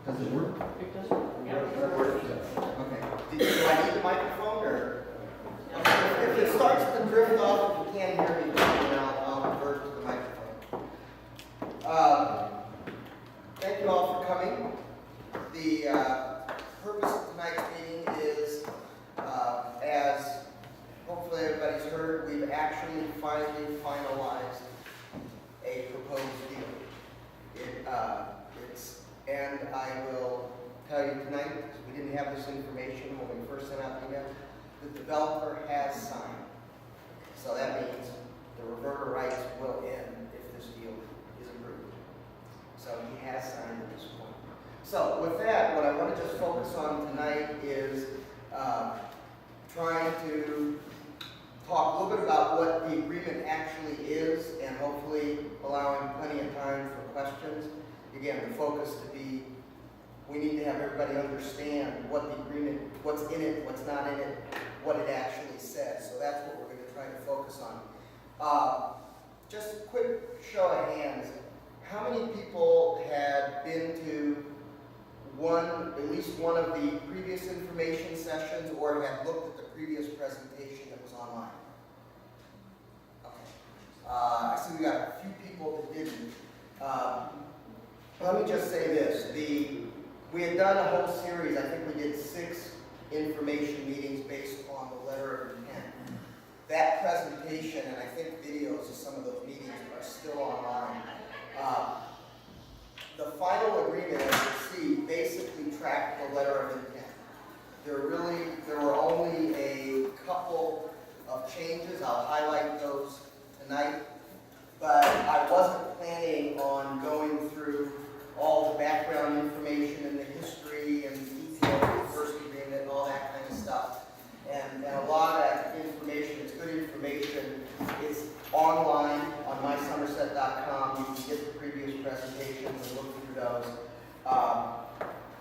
Does it work? It does work. Yeah. Okay. Do I need the microphone or? If it starts to drift off, if you can't hear me, then I'll revert to the microphone. Thank you all for coming. The purpose of tonight's meeting is, as hopefully everybody's heard, we've actually finally finalized a proposed deal. And I will tell you tonight, because we didn't have this information when we first sent out the email, the developer has signed. So that means the reverter rights will end if this deal is approved. So he has signed at this point. So with that, what I want to just focus on tonight is trying to talk a little bit about what the agreement actually is and hopefully allowing plenty of time for questions. Again, the focus to be, we need to have everybody understand what the agreement, what's in it, what's not in it, what it actually says. So that's what we're going to try to focus on. Just a quick show of hands. How many people had been to at least one of the previous information sessions or had looked at the previous presentation that was online? Okay. I see we got a few people that didn't. Let me just say this. We had done a whole series, I think we did 6 information meetings based on the letter of intent. That presentation, and I think videos of some of those meetings are still online. The final agreement, as you see, basically tracked the letter of intent. There were only a couple of changes. I'll highlight those tonight. But I wasn't planning on going through all the background information and the history and the details of the first agreement and all that kind of stuff. And a lot of that information, it's good information. It's online on mysomerset.com. You can get the previous presentations and look through those.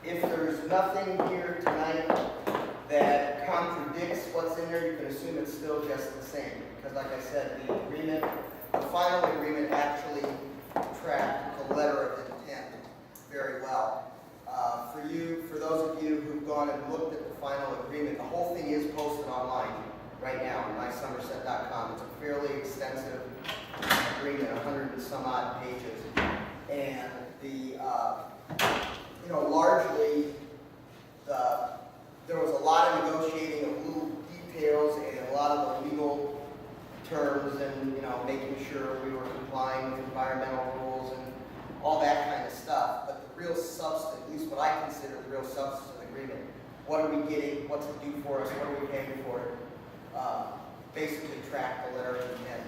If there's nothing here tonight that contradicts what's in there, you can assume it's still just the same. Because like I said, the final agreement actually tracked the letter of intent very well. For those of you who've gone and looked at the final agreement, the whole thing is posted online right now on mysomerset.com. It's a fairly extensive agreement, 100 and some odd pages. And largely, there was a lot of negotiating of little details and a lot of the legal terms and, making sure we were complying with environmental rules and all that kind of stuff. But the real substance, at least what I consider the real substance of the agreement, what are we getting, what's it do for us, what are we paying for it, basically track the letter of intent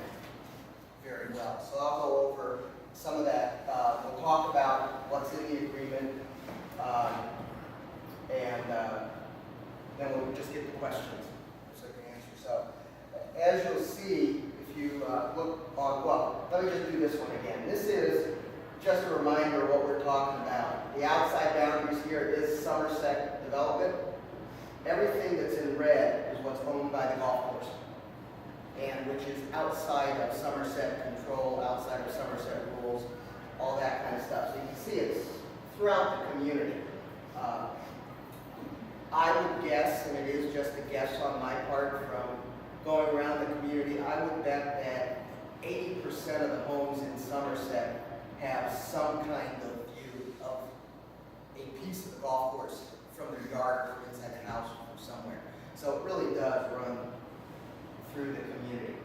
very well. So I'll go over some of that. We'll talk about what's in the agreement, and then we'll just get to questions so I can answer. So as you'll see, if you look on, well, let me just do this one again. This is just a reminder of what we're talking about. The outside boundaries here is Somerset development. Everything that's in red is what's owned by the golf course, and which is outside of Somerset control, outside of Somerset rules, all that kind of stuff. So you can see it's throughout the community. I would guess, and it is just a guess on my part from going around the community, I would bet that 80% of the homes in Somerset have some kind of view of a piece of the golf course from their yard, from inside the house, or from somewhere. So it really does run through the community.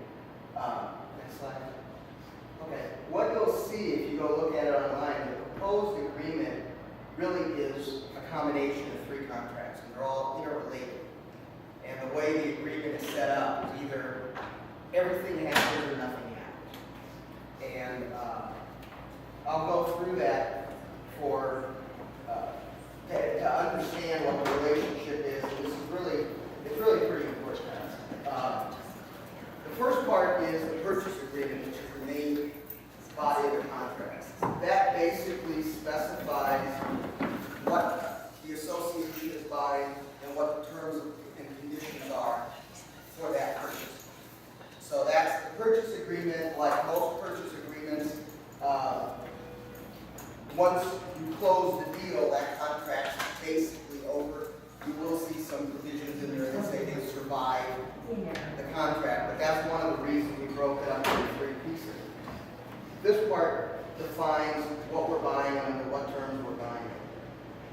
Next slide. Okay, what you'll see if you go look at it online, the proposed agreement really is a combination of 3 contracts, and they're all interrelated. And the way the agreement is set up is either everything happens or nothing happens. And I'll go through that for to understand what the relationship is. And this is it's really pretty important. The first part is the purchase agreement, which is the main body of the contract. That basically specifies what the association is buying and what the terms and conditions are for that purchase. So that's the purchase agreement. Like most purchase agreements, once you close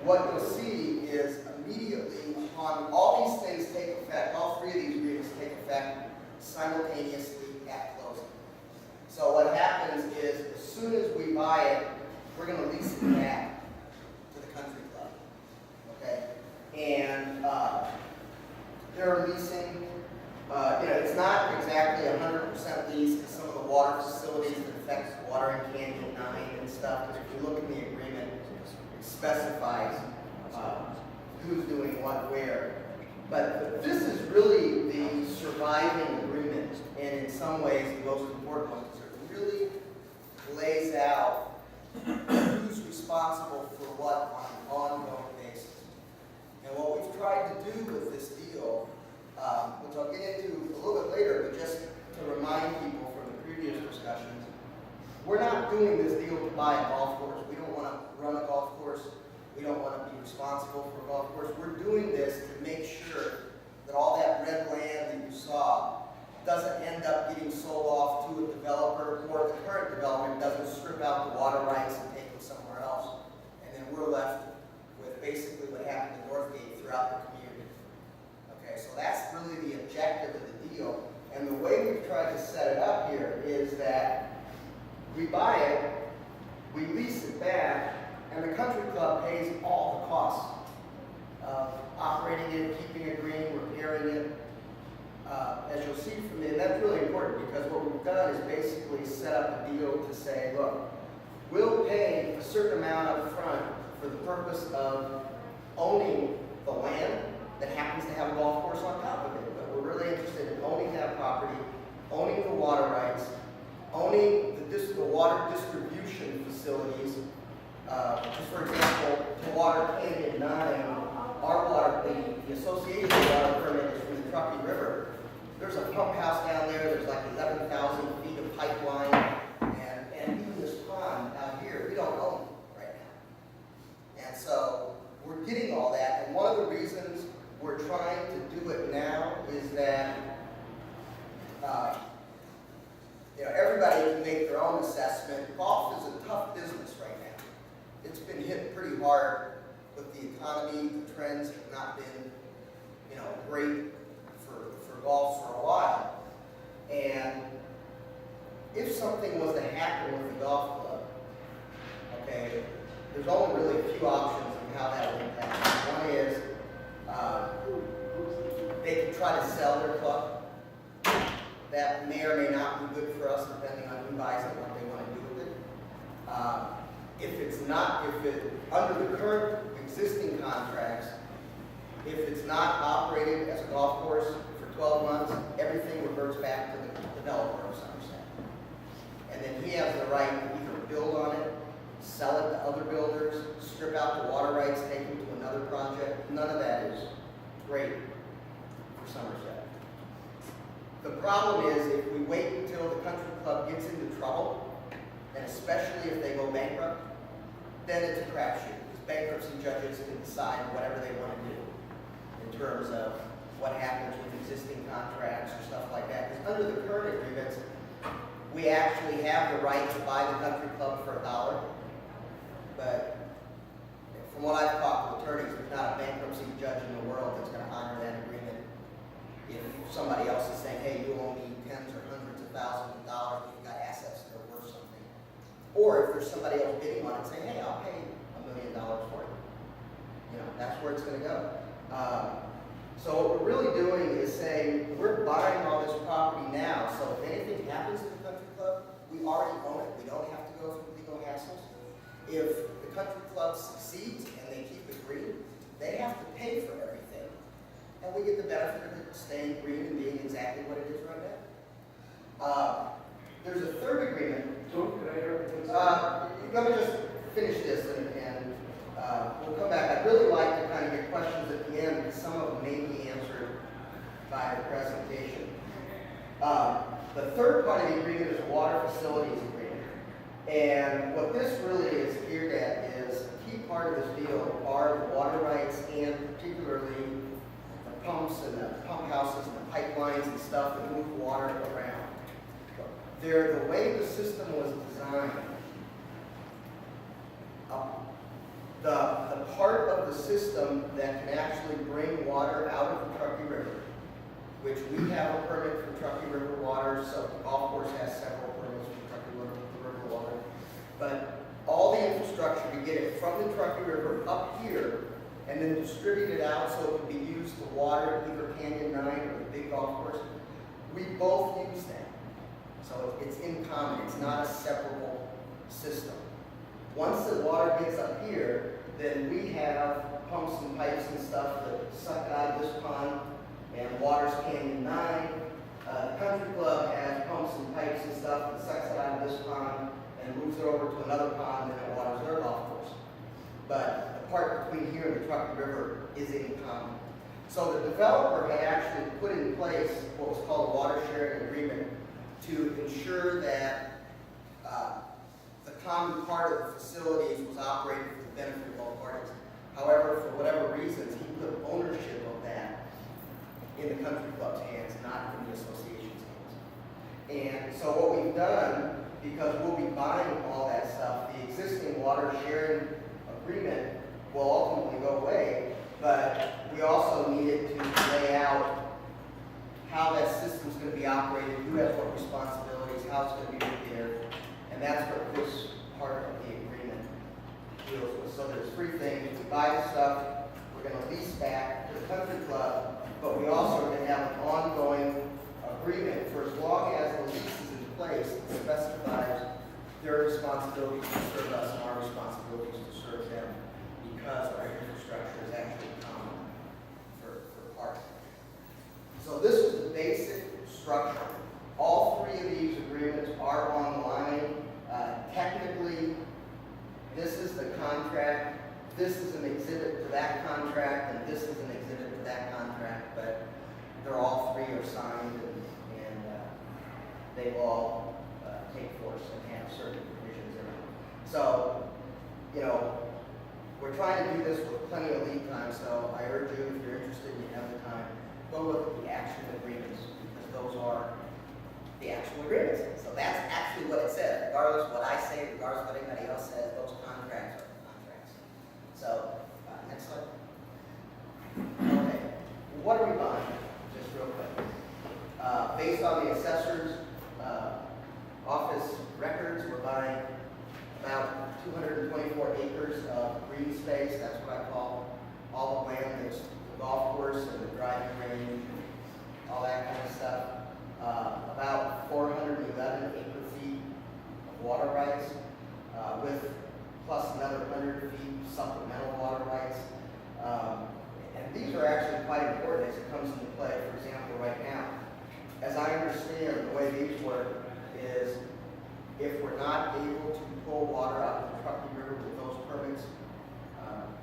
what you'll see is immediately upon all these things take effect, all three of these agreements take effect simultaneously at closing. So what happens is, as soon as we buy it, we're going to lease it back to the country club. Okay? And they're leasing, it's not exactly 100% lease because some of the water facilities that affect water in Canyon 9 and stuff, because if you look in the agreement, it specifies who's doing what where. But this is really the surviving agreement, and in some ways the most important one, because it really lays out who's responsible for what on an ongoing basis. And what we've tried to do with this deal, which I'll get into a little bit later, but just to remind people from the previous discussions, we're not doing this deal to buy a golf course. We don't want to run a golf course. We don't want to be responsible for a golf course. We're doing this to make sure that all that red land that you saw doesn't end up getting sold off to a developer, or the current development doesn't strip out the water rights and take them somewhere else. And then we're left with basically what happened in Northgate throughout the community. Okay, so that's really the objective of the deal. And the way we've tried to set it up here is that we buy it, we lease it back, and the country club pays all the costs of operating it, keeping it green, repairing it. As you'll see from me, and that's really important because what we've done is basically set up a deal to say, look, we'll pay a certain amount up front for the purpose of owning the land that happens to have a golf course on top of it. But we're really interested in owning that property, owning the water rights, owning the water distribution facilities. Just for example, the water Canyon 9, our water, the association water permit is from the Truckee River. There's a pump house down there, there's like 11,000 feet of pipeline, and even this pond out here, we don't own right now. And so we're getting all that, and one of the reasons we're trying to do it now is that everybody can make their own assessment. Golf is a tough business right now. It's been hit pretty hard with the economy. The trends have not been, great for golf for a while. And if something was to happen with the golf club, okay, there's only really a few options of how that would impact. One is they could try to sell their club. That may or may not be good for us, depending on who buys it and what they want to do with it. Under the current existing contracts, if it's not operated as a golf course for 12 months, everything reverts back to the developer of Somerset. And then he has the right to either build on it, sell it to other builders, strip out the water rights, take them to another project. None of that is great for Somerset. The problem is if we wait until the country club gets into trouble, and especially if they go bankrupt, then it's a crapshoot, because bankruptcy judges can decide whatever they want to do in terms of what happens with existing contracts or stuff like that. Because under the current agreements, we actually have the right to buy the country club for $1. But from what I've talked to attorneys, there's not a bankruptcy judge in the world that's going to honor that agreement. If somebody else is saying, hey, you owe me tens or hundreds of thousands of dollars, and you've got assets that are worth something. Or if there's somebody else bidding on it saying, hey, I'll pay $1 million for it. That's where it's going to go. So what we're really doing is saying, we're buying all this property now, so if anything happens to the country club, we already own it. We don't have to go through legal hassles. If the country club succeeds and they keep it green, they have to pay for everything. And we get the benefit of it staying green and being exactly what it is right now. There's a third agreement. Let me just finish this and we'll come back. I'd really like to kind of get questions at the end because some of them may be answered by the presentation. The third part of the agreement is a water facilities agreement. And what this really is geared at is a key part of this deal are the water rights and particularly the pumps and the pump houses and the pipelines and stuff that move water around. The way the system was designed, the part of the system that can actually bring water out of the Truckee River, which we have a permit for Truckee River water, so the golf course has several permits for Truckee River water. But all the infrastructure to get it from the Truckee River up here and then distribute it out so it can be used to water either Canyon 9 or the big golf course, we both use that. So it's in common, it's not a separable system. Once the water gets up here, then we have pumps and pipes and stuff that suck out of this pond and waters Canyon 9. The country club has pumps and pipes and stuff that sucks it out of this pond and moves it over to another pond and it waters their golf course. But the part between here and the Truckee River is in common. So the developer had actually put in place what was called a water sharing agreement to ensure that the common part of the facilities was operated for the benefit of all parties. However, for whatever reasons, he put ownership of that in the country club's hands, not in the association's hands. And so what we've done, because we'll be buying all that stuff, the existing water sharing agreement will ultimately go away, but we also needed to lay out how that system's going to be operated, who has what responsibilities, how it's going to be repaired, and that's what this part of the agreement deals with. So there's three things. We buy the stuff, we're going to lease back to the country club, but we also are going to have an ongoing agreement for as long as the lease is in place that specifies their responsibilities to serve us and our responsibilities to serve them, because our infrastructure is actually common for parks. So this is the basic structure. All three of these agreements are online. Technically, this is the contract, this is an exhibit to that contract, and this is an exhibit to that contract, but they're all three are signed and they will all take force and have certain provisions in them. So, you know, we're trying to do this with plenty of lead time, so I urge you, if you're interested and you have the time, go look at the action agreements, because those are the actual agreements. So that's actually what it says, regardless of what I say, regardless of what anybody else says, those contracts are the contracts. So, next slide. Okay, what are we buying? Just real quick. Based on the assessor's office records, we're buying about 224 acres of green space. That's what I call all the land. There's the golf course and the driving range, all that kind of stuff. About 411 acre-feet of water rights, with plus another 100 feet supplemental water rights. And these are actually quite important as it comes into play. For example, right now, as I understand, the way these work is if we're not able to pull water out of the Truckee River with those permits,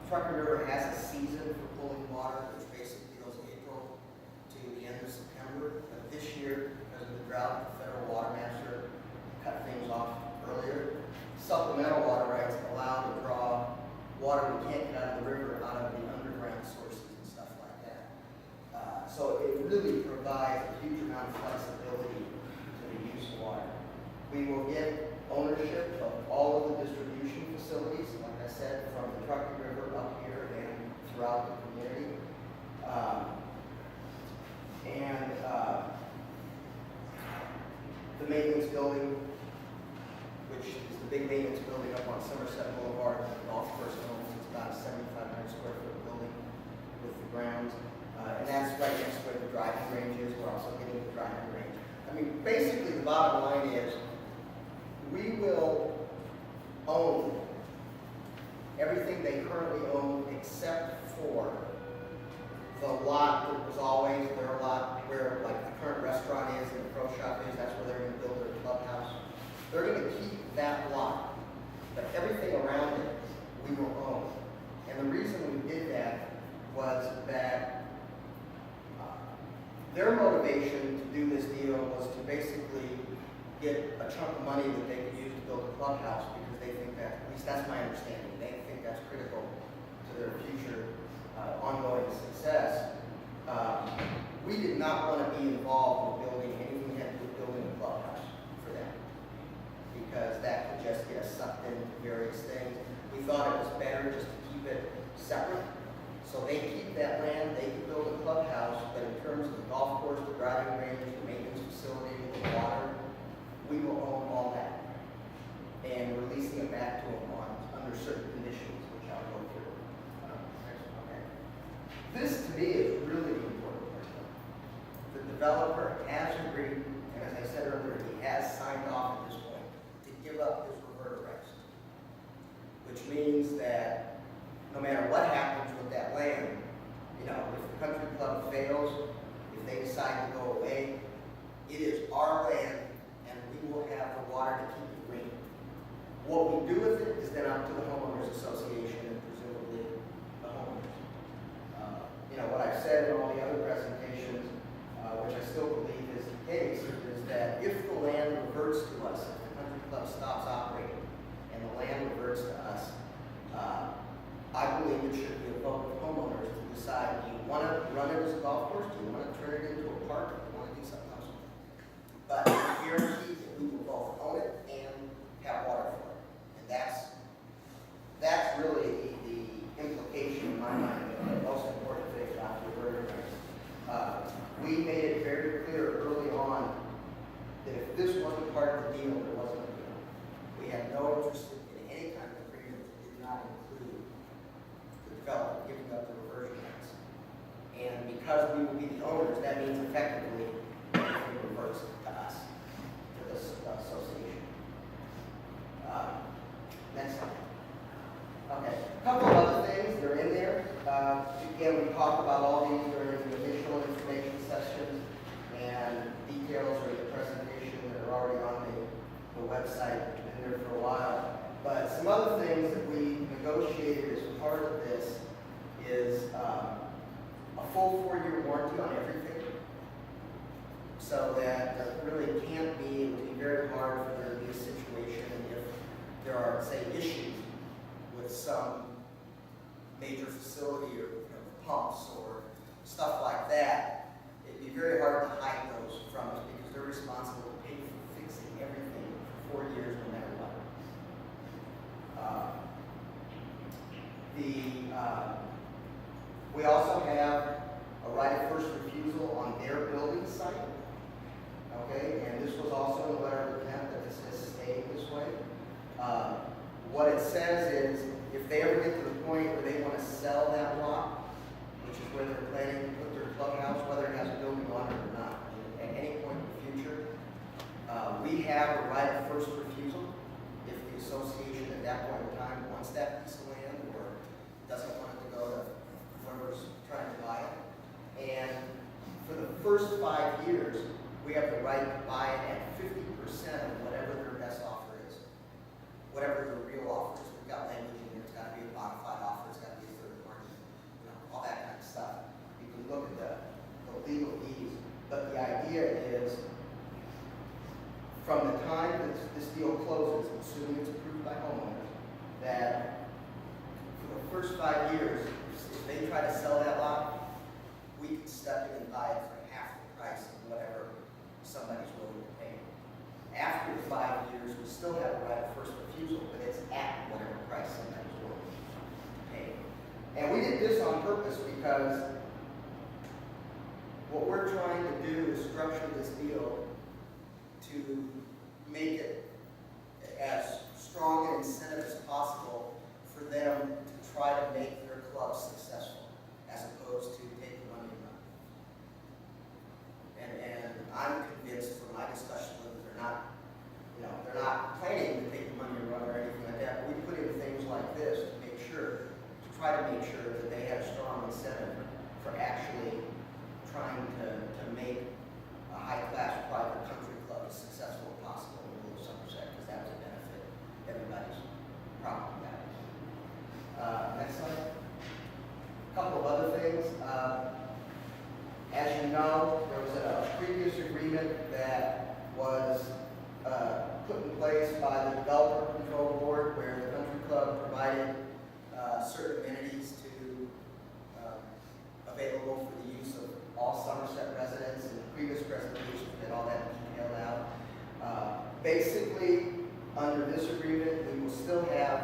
Truckee River has a season for pulling water, which basically goes April to the end of September. But this year, because of the drought, the federal water master cut things off earlier. Supplemental water rights allow to draw water we can't get out of the river out of the underground sources and stuff like that. So it really provides a huge amount of flexibility to the use of water. We will get ownership of all of the distribution facilities, like I said, from the Truckee River up here and throughout the community. The maintenance building, which is the big maintenance building up on Somerset Boulevard, the golf course owns. It's about a 7,500 square foot building with the grounds. And that's right next to where the driving range is. We're also getting the driving range. I mean, basically the bottom line is we will own everything they currently own except for the lot that was always their lot where like the current restaurant is and the pro shop is. That's where they're going to build their clubhouse. They're going to keep that lot, but everything around it we will own. And the reason we did that was that their motivation to do this deal was to basically get a chunk of money that they could use to build a clubhouse, because they think that, at least that's my understanding, they think that's critical to their future ongoing success. We did not want to be involved with building anything that had to do with building a clubhouse for them, because that could just get us sucked into various things. We thought it was better just to keep it separate. So they keep that land, they can build a clubhouse, but in terms of the golf course, the driving range, the maintenance facility, the water, we will own all that. And releasing it back to them under certain conditions, which I'll go through. Okay. This to me is really important. The developer has agreed, and as I said earlier, he has signed off at this point to give up his reverter rights, which means that no matter what happens with that land, if the country club fails, if they decide to go away, it is our land and we will have the water to keep it green. What we do with it is then up to the homeowners association and presumably the homeowners. What I've said in all the other presentations, which I still believe is the case, is that if the land reverts to us, if the country club stops operating and the land reverts to us, I believe it should be a vote of homeowners to decide, do you want to run it as a golf course? Do you want to turn it into a park? Or do you want to do something else with it? But I guarantee that we will both own it and have water for it. And that's really the implication in my mind, the most important thing about the reverter rights. We made it very clear early on that if this wasn't part of the deal, there wasn't a deal. We had no interest in any kind of agreement that did not include the developer giving up the reversion rights. And because we will be the owners, that means effectively everything reverts to us, to this association. Next slide. Okay, a couple of other things that are in there. Again, we talked about all these during the initial information sessions, and details are in the presentation that are already on the website, been there for a while. But some other things that we negotiated as part of this is a full 4-year warranty on everything, so that there really can't be, it would be very hard for there to be a situation if there are, say, issues with some major facility or pumps or stuff like that. It'd be very hard to hide those from us because they're responsible to pay for fixing everything for 4 years no matter what. We also have a right of first refusal on their building site. Okay, and this was also in the letter of intent that this has stayed this way. What it says is, if they ever get to the point where they want to sell that lot, which is where they're planning to put their clubhouse, whether it has a building on it or not, at any point in the future, we have a right of first refusal if the association at that point in time wants that piece of land or doesn't want it to go to whoever's trying to buy it. And for the first 5 years, we have the right to buy it at 50% of whatever their best offer is, whatever the real offer is. We've got language in there. It's got to be a modified offer. It's got to be a third party, all that kind of stuff. You can look at the legalese, but the idea is from the time that this deal closes, assuming it's approved by homeowners, that for the first 5 years, if they try to sell that lot, we can step in and buy it for half the price of whatever somebody's willing to pay. After the 5 years, we still have a right of first refusal, but it's at whatever price somebody's willing to pay. And we did this on purpose because what we're trying to do is structure this deal to make it as strong an incentive as possible for them to try to make their club successful, as opposed to take the money and run. And I'm convinced from my discussion with them, they're not planning to take the money and run or anything like that. But we put in things like this to try to make sure that they have a strong incentive for actually trying to make a high-class private country club as successful as possible in the middle of Somerset, because that would benefit everybody's property values. Next slide. A couple of other things. As you know, there was a previous agreement that was put in place by the Developer Control Board, where the country club provided certain amenities to available for the use of all Somerset residents. In the previous presentation, we had all that detailed out. Basically, under this agreement, we will still have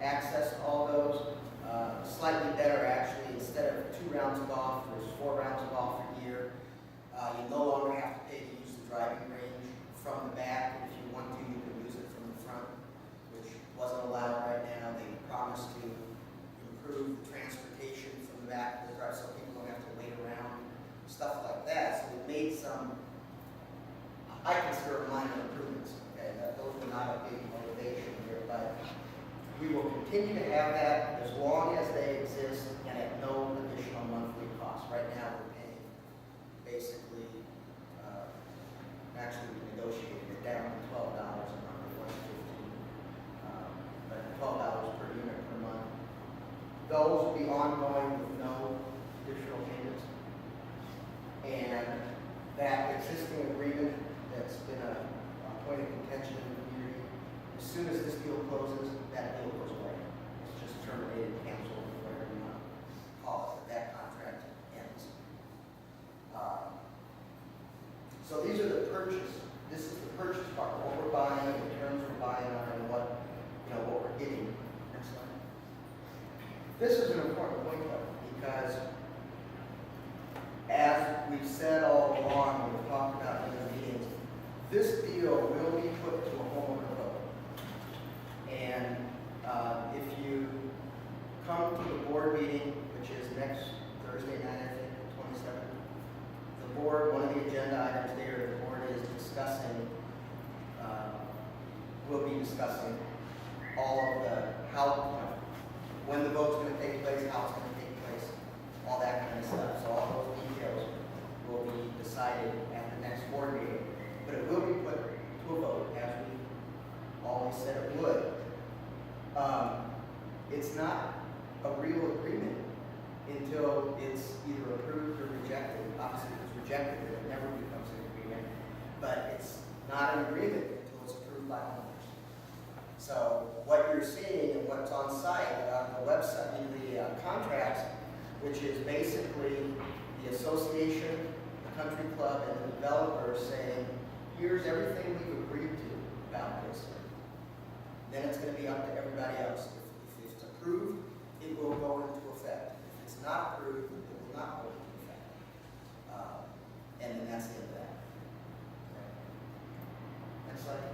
access to all those. slightly better actually. Instead of 2 rounds of golf, there's 4 rounds of golf a year. You no longer have to pay to use the driving range from the back. If you want to, you can use it from the front, which wasn't allowed right now. They promised to improve the transportation from the back of the drive so people don't have to wait around, stuff like that. So we made some, I consider minor improvements. Okay, those were not a big motivation here, but we will continue to have that as long as they exist and at no additional monthly cost. Right now, we're paying basically, actually we negotiated it down to $12 a month, it was $15, but $12 per unit per month. Those will be ongoing with no additional payments. And that existing agreement that's been a point of contention in the community, as soon as this deal closes, that deal goes away. It's just terminated, canceled, whatever you want to call it, but that contract ends. So these are the purchase. This is the purchase part, what we're buying, the terms we're buying on, and what we're getting. Next slide. This is an important point though, because as we've said all along, we've talked about in the meetings, this deal will be put to a homeowner vote. And if you come to the board meeting, which is next Thursday night, I think, the 27th, the board, one of the agenda items there, the board is discussing, will be discussing all of the, when the vote's going to take place, how it's going to take place, all that kind of stuff. So all those details will be decided at the next board meeting. But it will be put to a vote, as we always said it would. It's not a real agreement until it's either approved or rejected. Obviously, if it's rejected, it never becomes an agreement. But it's not an agreement until it's approved by homeowners. So what you're seeing and what's on site on the website, in the contracts, which is basically the association, the country club, and the developer saying, here's everything we've agreed to about this. Then it's going to be up to everybody else. If it's approved, it will go into effect. If it's not approved, it will not go into effect. And then that's the end of that. Okay. Next slide.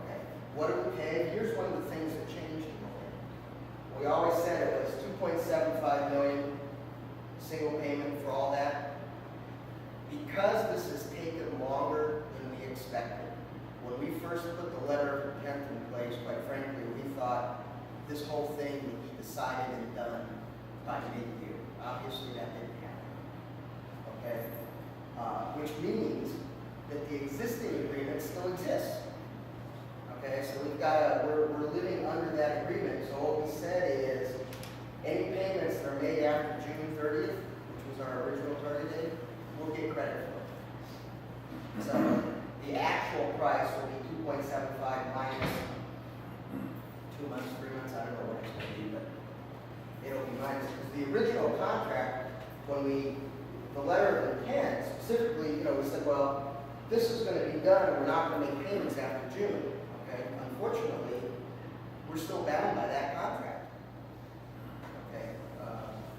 Okay. What do we pay? Here's one of the things that changed in the thing. We always said it was $2.75 million single payment for all that. Because this has taken longer than we expected, when we first put the letter of intent in place, quite frankly, we thought this whole thing would be decided and done by mid-year. Obviously, that didn't happen. Okay? Which means that the existing agreement still exists. Okay, so we're living under that agreement. So what we said is, any payments that are made after June 30th, which was our original target date, we'll get credit for it. So the actual price will be 2.75 minus 2 months, 3 months, I don't know what it's going to be, but it'll be minus. Because the original contract, when the letter of intent, specifically, we said, well, this is going to be done, and we're not going to make payments after June. Okay, unfortunately, we're still bound by that contract. Okay,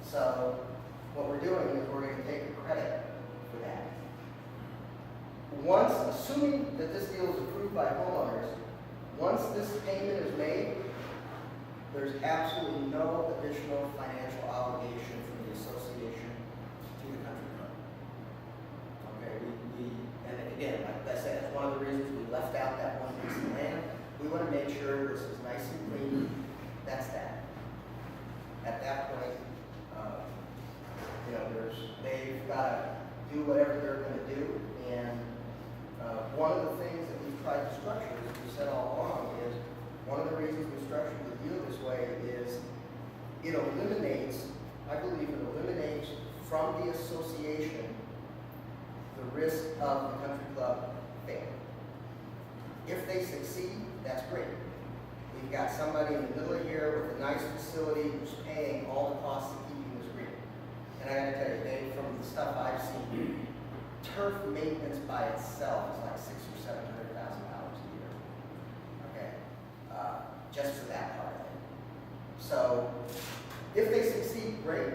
so what we're doing is we're going to take a credit for that. Once, assuming that this deal is approved by homeowners, once this payment is made, there's absolutely no additional financial obligation from the association to the country club. Okay, and again, like I said, it's one of the reasons we left out that one piece of land. We want to make sure this is nice and clean. That's that. At that point, they've got to do whatever they're going to do. And one of the things that we've tried to structure, as we said all along, is one of the reasons we structured the deal this way is it eliminates, I believe it eliminates from the association the risk of the country club failing. If they succeed, that's great. We've got somebody in the middle of here with a nice facility who's paying all the costs of keeping this green. And I got to tell you, Dave, from the stuff I've seen, turf maintenance by itself is like $600,000 or $700,000 a year. Okay, just for that part of it. So If they succeed, great.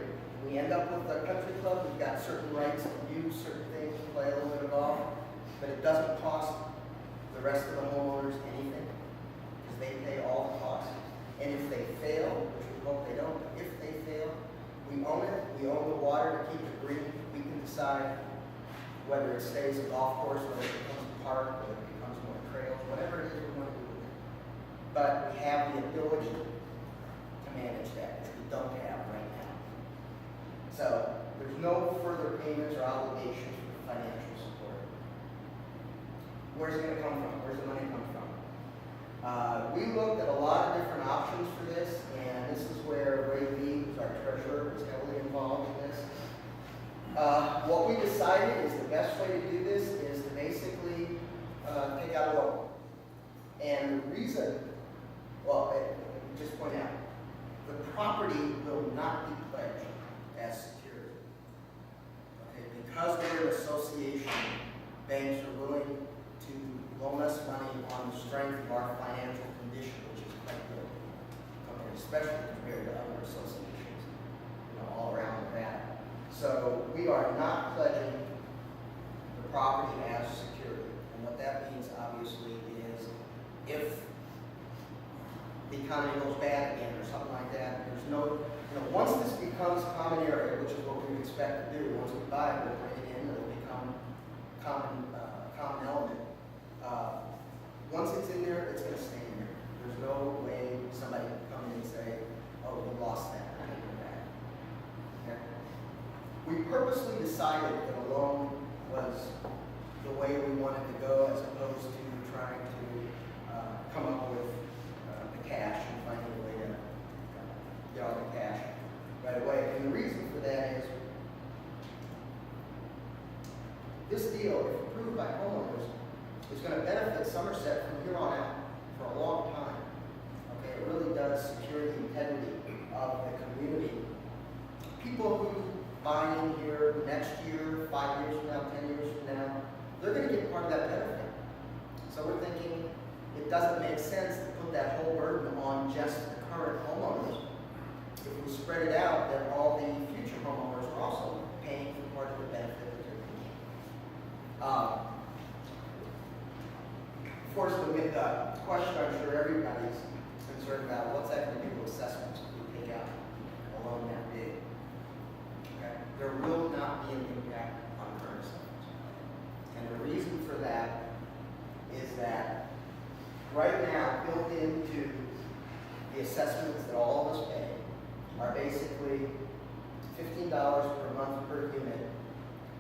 We end up with a country club, we've got certain rights to use certain things, play a little bit of golf, but it doesn't cost the rest of the homeowners anything, because they pay all the costs. And if they fail, which we hope they don't, but if they fail, we own it, we own the water to keep it green. We can decide whether it stays a golf course, whether it becomes a park, whether it becomes more trails, whatever it is we want to do with it. But we have the ability to manage that, which we don't have right now. So there's no further payments or obligations for financial support. Where's it going to come from? Where's the money come from? We looked at a lot of different options for this, and this is where Ray Lee, who's our treasurer, is heavily involved in this. What we decided is the best way to do this is to basically take out a loan. And the reason, well, just point out, the property will not be pledged as security. Okay, because we're an association, banks are willing to loan us money on the strength of our financial condition, which is quite good, okay, especially compared to other associations, all around that. So we are not pledging the property as security. And what that means, obviously, is if the economy goes bad again or something like that, there's no, once this becomes common area, which is what we expect to do, once we buy it, we'll bring it in, it'll become common element. Once it's in there, it's going to stay in there. There's no way somebody can come in and say, oh, we lost that, I can't go back. Okay? We purposely decided that a loan was the way we wanted to go, as opposed to trying to come up with the cash and finding a way to get all the cash right away. And the reason for that is this deal, if approved by homeowners, is going to benefit Somerset from here on out for a long time. Okay, it really does secure the integrity of the community. People who buy in here next year, 5 years from now, 10 years from now, they're going to get part of that benefit. So we're thinking it doesn't make sense to put that whole burden on just the current homeowners. If we spread it out, then all the future homeowners are also paying for part of the benefit that they're getting. Of course, the question I'm sure everybody's concerned about, what's that going to do to assessments if we take out a loan that big? Okay? There will not be an impact on current assessments. And the reason for that is that right now, built into the assessments that all of us pay are basically $15 per month per unit,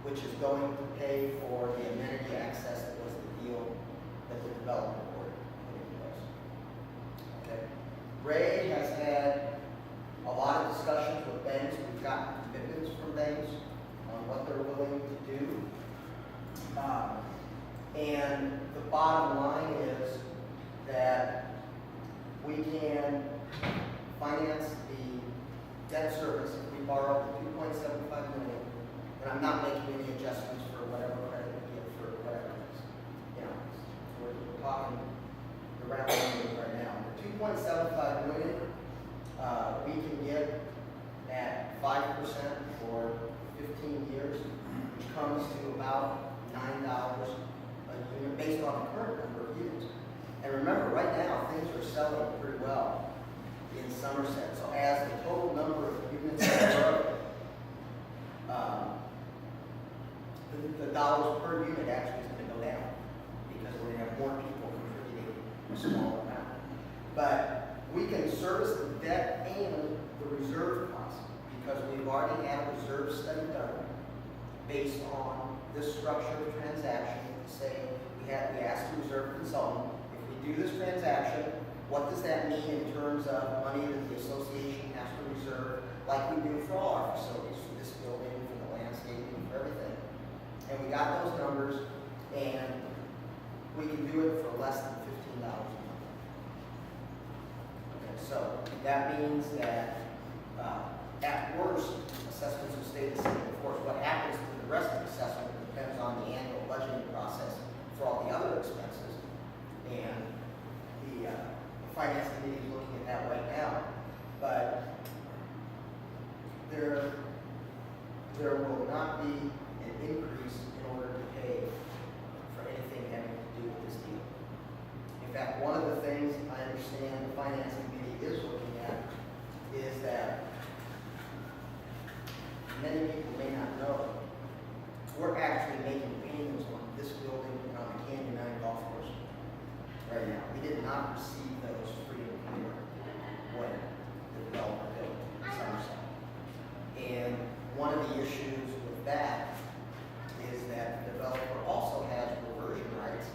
which is going to pay for the amenity access that was the deal that the development board put in place. Okay. Ray has had a lot of discussions with banks. We've gotten commitments from banks on what they're willing to do. And the bottom line is that we can finance the debt service if we borrow the $2.75 million. And I'm not making any adjustments for whatever credit we get for whatever it is. We're talking the round numbers right now. The $2.75 million we can get at 5% for 15 years, which comes to about $9 a unit based on the current number of units. And remember, right now things are selling pretty well in Somerset. So as the total number of units grow, the dollars per unit actually is going to go down because we're going to have more people contributing a smaller amount. But we can service the debt and the reserve costs because we've already had a reserve study done based on this structure of transaction. Say we asked the reserve consultant, if we do this transaction, what does that mean in terms of money that the association has to reserve, like we do for all our facilities, for this building, for the landscaping, for everything. And we got those numbers, and we can do it for less than $15 a month. Okay, so that means that at worst, assessments will stay the same. Of course, what happens to the rest of the assessment depends on the annual budgeting process for all the other expenses. And the finance committee is looking at that right now. But there will not be an increase in order to pay for anything having to do with this deal. In fact, one of the things I understand the Finance Committee is looking at is that many people may not know, we're actually making payments on this building and on the Canyon 9 golf course right now. We did not receive those free and clear when the developer built Somerset. And one of the issues with that is that the developer also has reversion rights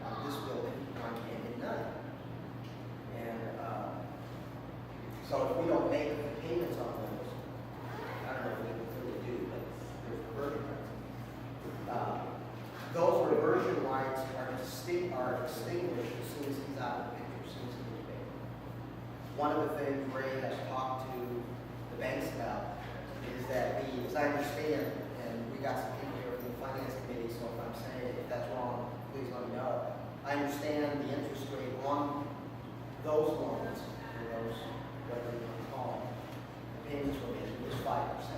on this building on Canyon 9. And so if we don't make the payments on those, I don't know if we really do, but there's reversion rights. Those reversion rights are extinguished as soon as he's out of the picture, as soon as he gets paid. One of the things Ray has talked to the banks about is that as I understand, and we got some people here from the Finance Committee, so if I'm saying if that's wrong, please let me know. I understand the interest rate on those loans, or those, whatever you want to call them, the payments will be is 5%.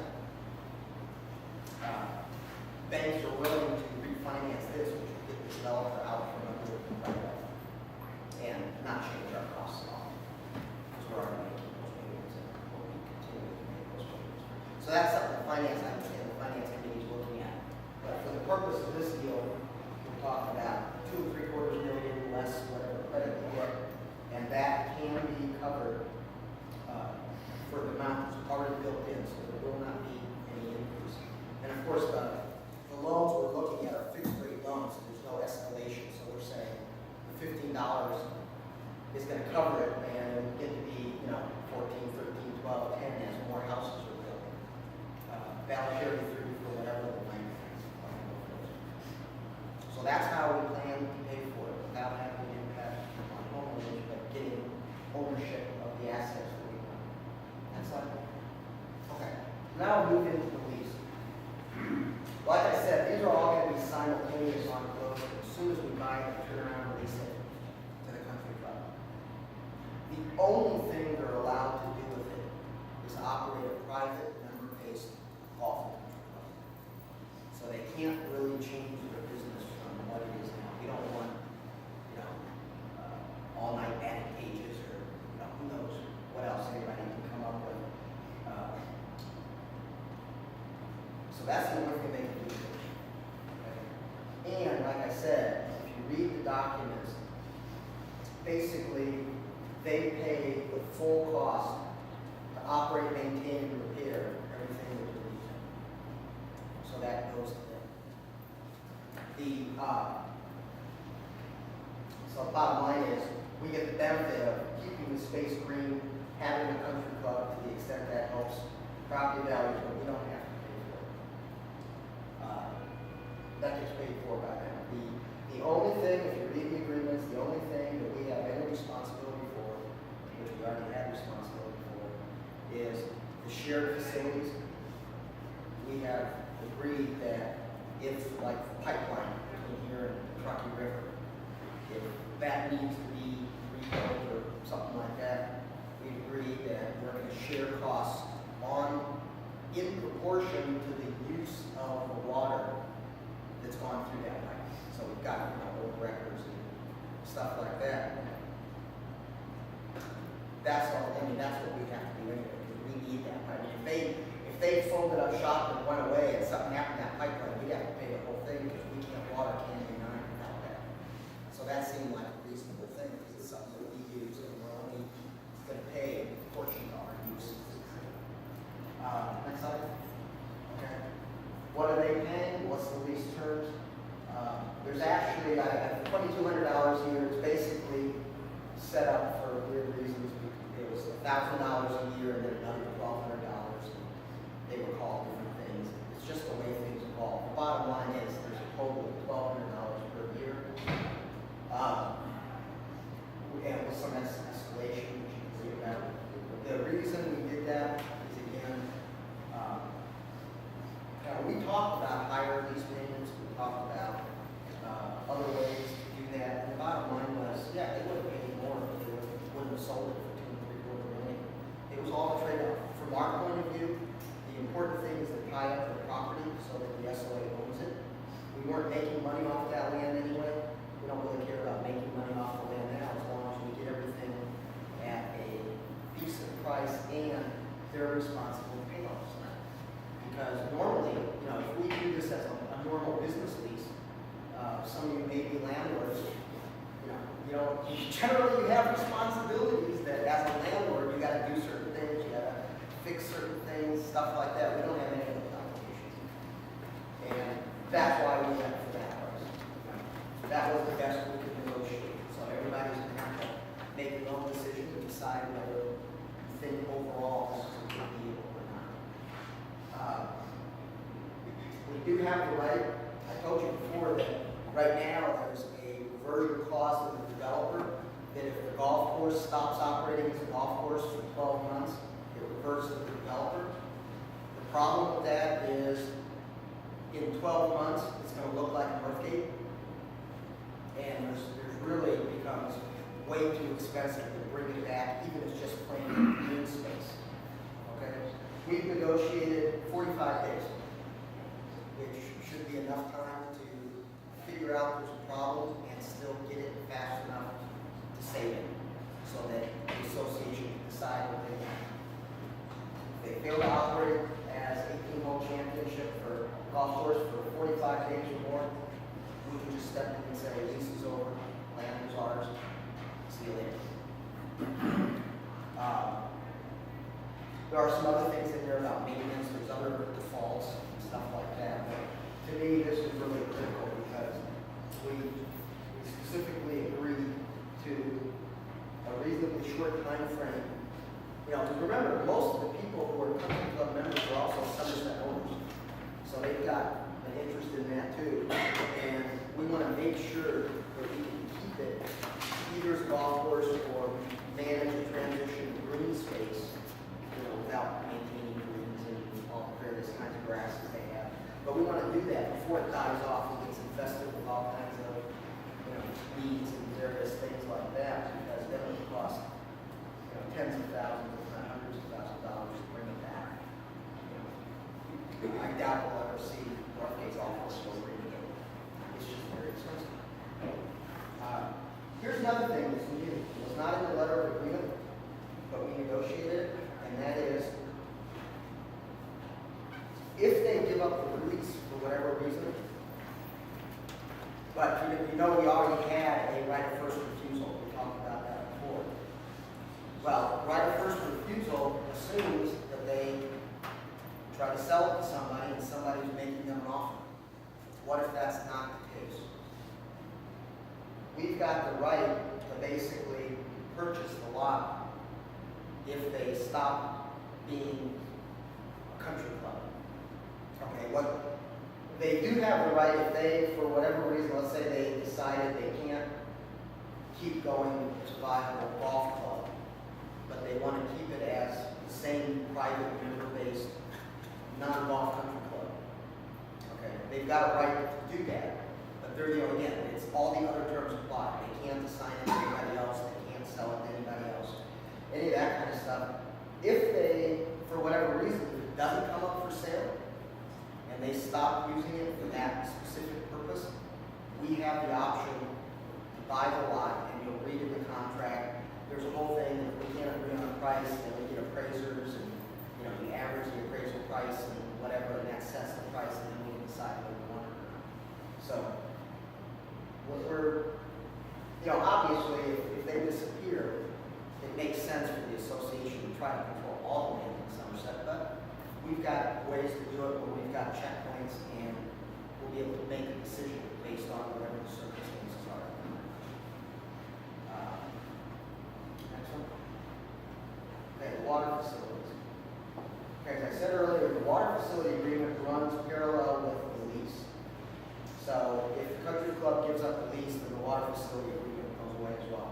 Banks are willing to refinance this, which will get the developer out from under the right and not change our costs at all, because we're already making those payments and we'll be continuing to make those payments. So that's something the Finance Committee is looking at. But for the purpose of this deal, we're talking about $2 3/4 million less whatever credit we get, and that can be covered for the amount that's already built in, so there will not be any increase. And of course, the loans we're looking at are fixed rate loans, so there's no escalation. So we're saying the $15 is going to cover it, and it will get to be, 14, 13, 12, 10 as more houses are built. That'll carry through for whatever the length is. So that's how we plan to pay for it without having an impact on homeowners, but getting ownership of the assets that we want. Next slide. Okay. Now we'll move into the lease. Like I said, these are all going to be simultaneous on closing. As soon as we buy it, turn around and lease it to the country club. The only thing they're allowed to do with it is operate a private member-based golf country club. So they can't really change their business from what it is now. We don't want, all-night batting cages or who knows what else anybody can come up with. So that's the only thing they can do. Okay? And like I said, if you read the documents, basically they pay the full cost to operate, maintain, and repair everything that they're using. So that goes to them. So the bottom line is, we get the benefit of keeping the space green, having a country club to the extent that helps property values, but we don't have to pay for it. That gets paid for by them. The only thing, if you read the agreements, the only thing that we have any responsibility for, which we already have responsibility for, is the shared facilities. We have agreed that if, like the pipeline between here and the Truckee River, if that needs to be rebuilt or something like that, we agreed that we're going to share costs in proportion to the use of the water that's gone through that pipe. So we've got old records and stuff like that. That's all. That's what we have to do anyway, because we need that pipe. If they folded up shop and went away and something happened to that pipeline, we'd have to pay the whole thing because we can't water Canyon 9 without that. So that seemed like a reasonable thing because it's something that we use and we're only going to pay a portion of our use. Next slide. Okay. What are they paying? What's the lease terms? There's actually $2,200 here. It's basically set up for weird reasons. It was $1,000 a year and then another $1,200. They were called different things. It's just the way things evolve. The bottom line is there's a total of $1,200 per year. And with some escalation, which you can see about. The reason we did that is, again, we talked about higher lease payments. We talked about other ways to do that. And the bottom line was, yeah, they would have paid more if they wouldn't have sold it for $2 3/4 million. It was all a trade-off. important thing is to tie up the property so that the SOA owns it. We weren't making money off that land anyway. We don't really care about making money off the land now as long as we get everything at a decent price and they're responsible to pay off this land. Because normally, if we do this as a normal business lease, some of you may be landlords, generally you have responsibilities that as a landlord, you got to do certain things, you got to fix certain things, stuff like that. We don't have any of those obligations. And that's why we went for that price. That was the best we could negotiate. So everybody's going to have to make their own decision to decide whether you think overall this is a good deal or not. We do have the right, I told you before that right now there's a reversion clause in the developer that if the golf course stops operating as a golf course for 12 months, it reverts to the developer. The problem with that is in 12 months, it's going to look like Northgate. And there's really becomes way too expensive to bring it back, even if it's just plain green space. Okay? We've negotiated 45 days, which should be enough time to figure out there's a problem and still get it fast enough to save it so that the association can decide what they want. If they fail to operate as 18-hole championship for golf course for 45 days or more, we can just step in and say, lease is over, land is ours, see you later. There are some other things in there about maintenance, there's other defaults and stuff like that. But to me, this is really critical because we specifically agreed to a reasonably short time frame. Because remember, most of the people who are country club members are also Somerset owners. So they've got an interest in that too. And we want to make sure that we can keep it either as a golf course or manage the transition to green space, without maintaining greens and all the various kinds of grasses they have. But we want to do that before it dies off and gets infested with all kinds of weeds and various things like that, because then it would cost tens of thousands, if not hundreds of thousands of dollars to bring it back. I doubt we'll ever see Northgate's office go green again. It's just very expensive. Here's another thing that's new. It was not in the letter of agreement, but we negotiated, and that is if they give up the lease for whatever reason, but we already had a right of first refusal. We talked about that before. Well, right of first refusal assumes that they try to sell it to somebody and somebody's making them an offer. What if that's not the case? We've got the right to basically purchase the lot if they stop being a country club. Okay, what they do have the right if they, for whatever reason, let's say they decided they can't keep going as a viable golf club, but they want to keep it as the same private member-based non-golf country club. Okay, they've got a right to do that, but they're, again, it's all the other terms apply. They can't assign it to anybody else. They can't sell it to anybody else. Any of that kind of stuff. If they, for whatever reason, it doesn't come up for sale, and they stop using it for that specific purpose, we have the option to buy the lot, and you'll read in the contract. There's a whole thing that we can't agree on a price, and we get appraisers, and you average the appraisal price and whatever, and that sets the price, and then we can decide whether we want it or not. So, obviously, if they disappear, it makes sense for the association to try to control all the land in Somerset, but we've got ways to do it where we've got checkpoints, and we'll be able to make a decision based on whatever the circumstances are. Next one. Okay, water facilities. Okay, as I said earlier, the water facility agreement runs parallel with the lease. So if the country club gives up the lease, then the water facility agreement goes away as well.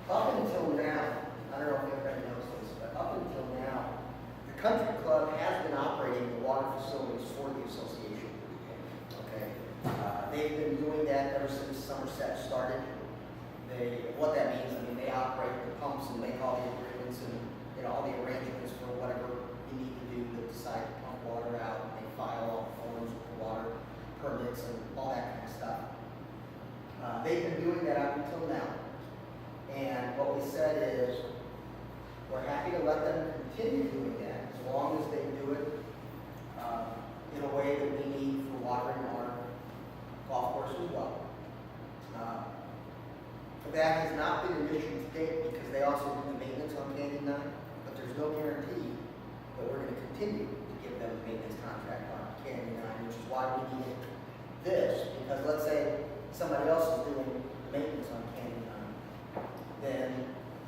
Up until now, I don't know if everybody knows this, but up until now, the country club has been operating the water facilities for the association. Okay, they've been doing that ever since Somerset started. What that means, they operate the pumps and make all the agreements and all the arrangements for whatever continue to give them a maintenance contract on Canyon 9, which is why we needed this, because let's say somebody else is doing maintenance on Canyon 9, then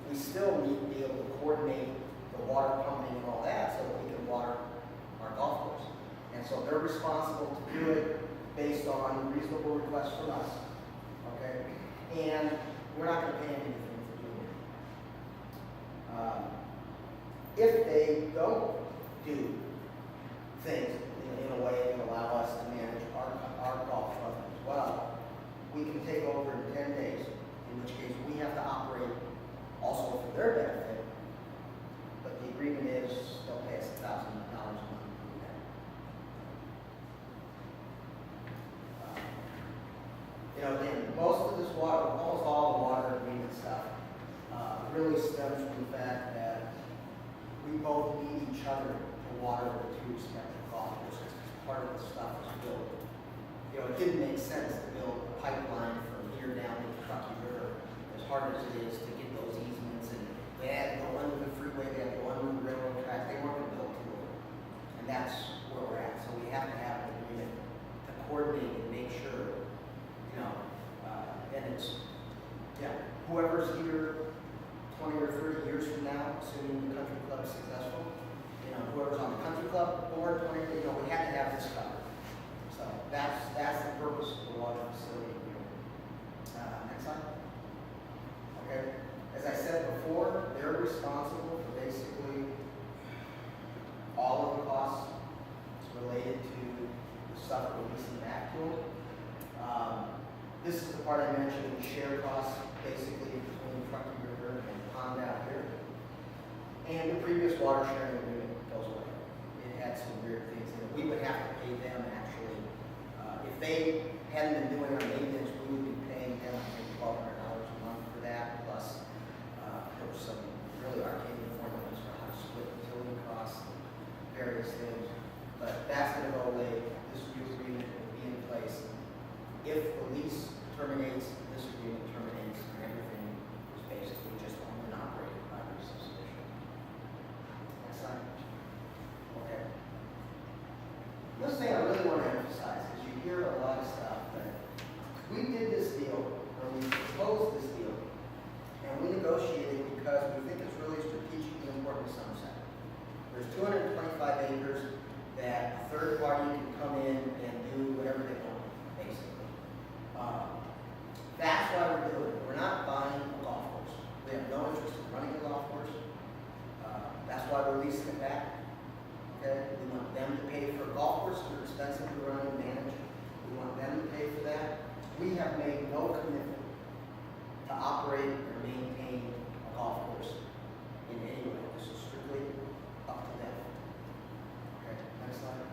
we still need to be able to coordinate the water pumping and all that so that we can water our golf course. And so they're responsible to do it based on reasonable requests from us, okay? And we're not gonna pay anything for doing it. If they don't do things in a way that allow us to manage our golf club as well, we can take over in 10 days, in which case we have to operate also for their benefit, but the agreement is they'll pay us $1,000 a month to do that. Again, most of this water, almost all the water agreement stuff, really stems from the fact that we both need each other to water the two respective golf courses. Part of the stuff is built. It didn't make sense to build a pipeline from here down to Kentucky River, as hard as it is to get those easements, and they had to go under the freeway, they had to go under the railroad track, they weren't going to build two of them. And that's where we're at. So we have to have an agreement to coordinate and make sure, and it's, whoever's here 20 or 30 years from now, assuming the country club is successful, whoever's on the country club board, we had to have this covered. So that's the purpose of the water facility here. Next slide. Okay. As I said before, they're responsible for basically all of the costs related to the stuff releasing back to them. This is the part I mentioned, the share costs basically between Truckee River and the pond out here. And the previous water sharing agreement goes away. It had some weird things in it. We would have to pay them actually. If they hadn't been doing our maintenance, we would be paying them, I think, $1,200 a month for that, plus there were some really arcane formulas for how to split utility costs and various things. But that's going to go away. This new agreement will be in place. If the lease terminates, this agreement terminates, and everything is basically just owned and operated by the association. Next slide. Okay. This thing I really want to emphasize, because you hear a lot of stuff, but we did this deal, or we proposed this deal, and we negotiated because we think it's really strategically important to Somerset. There's 225 acres that a third party can come in and do whatever they want, basically. That's why we're doing it. We're not buying a golf course. We have no interest in running a golf course. That's why we're leasing it back. Okay? We want them to pay for a golf course. They're expensive to run and manage. We want them to pay for that. We have made no commitment to operate or maintain a golf course in any way. This is strictly up to them. Okay, next slide.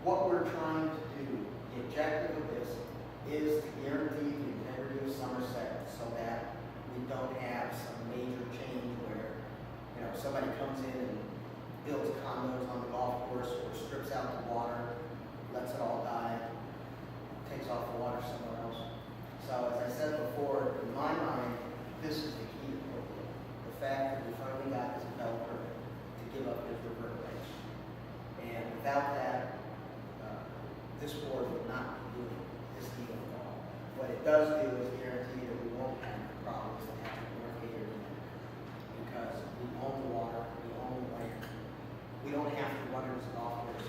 What we're trying to do, the objective of this, is to guarantee the integrity of Somerset so that we don't have some major change where, somebody comes in and builds condos on the golf course or strips out the water, lets it all die, takes off the water somewhere else. So as I said before, in my mind, this is the key to the deal. The fact that we finally got this developer to give up his revert rights. And without that, this board would not be doing this deal at all. What it does do is guarantee that we won't have problems that happen in North Gator because we own the water, we own the land. We don't have to run it as a golf course,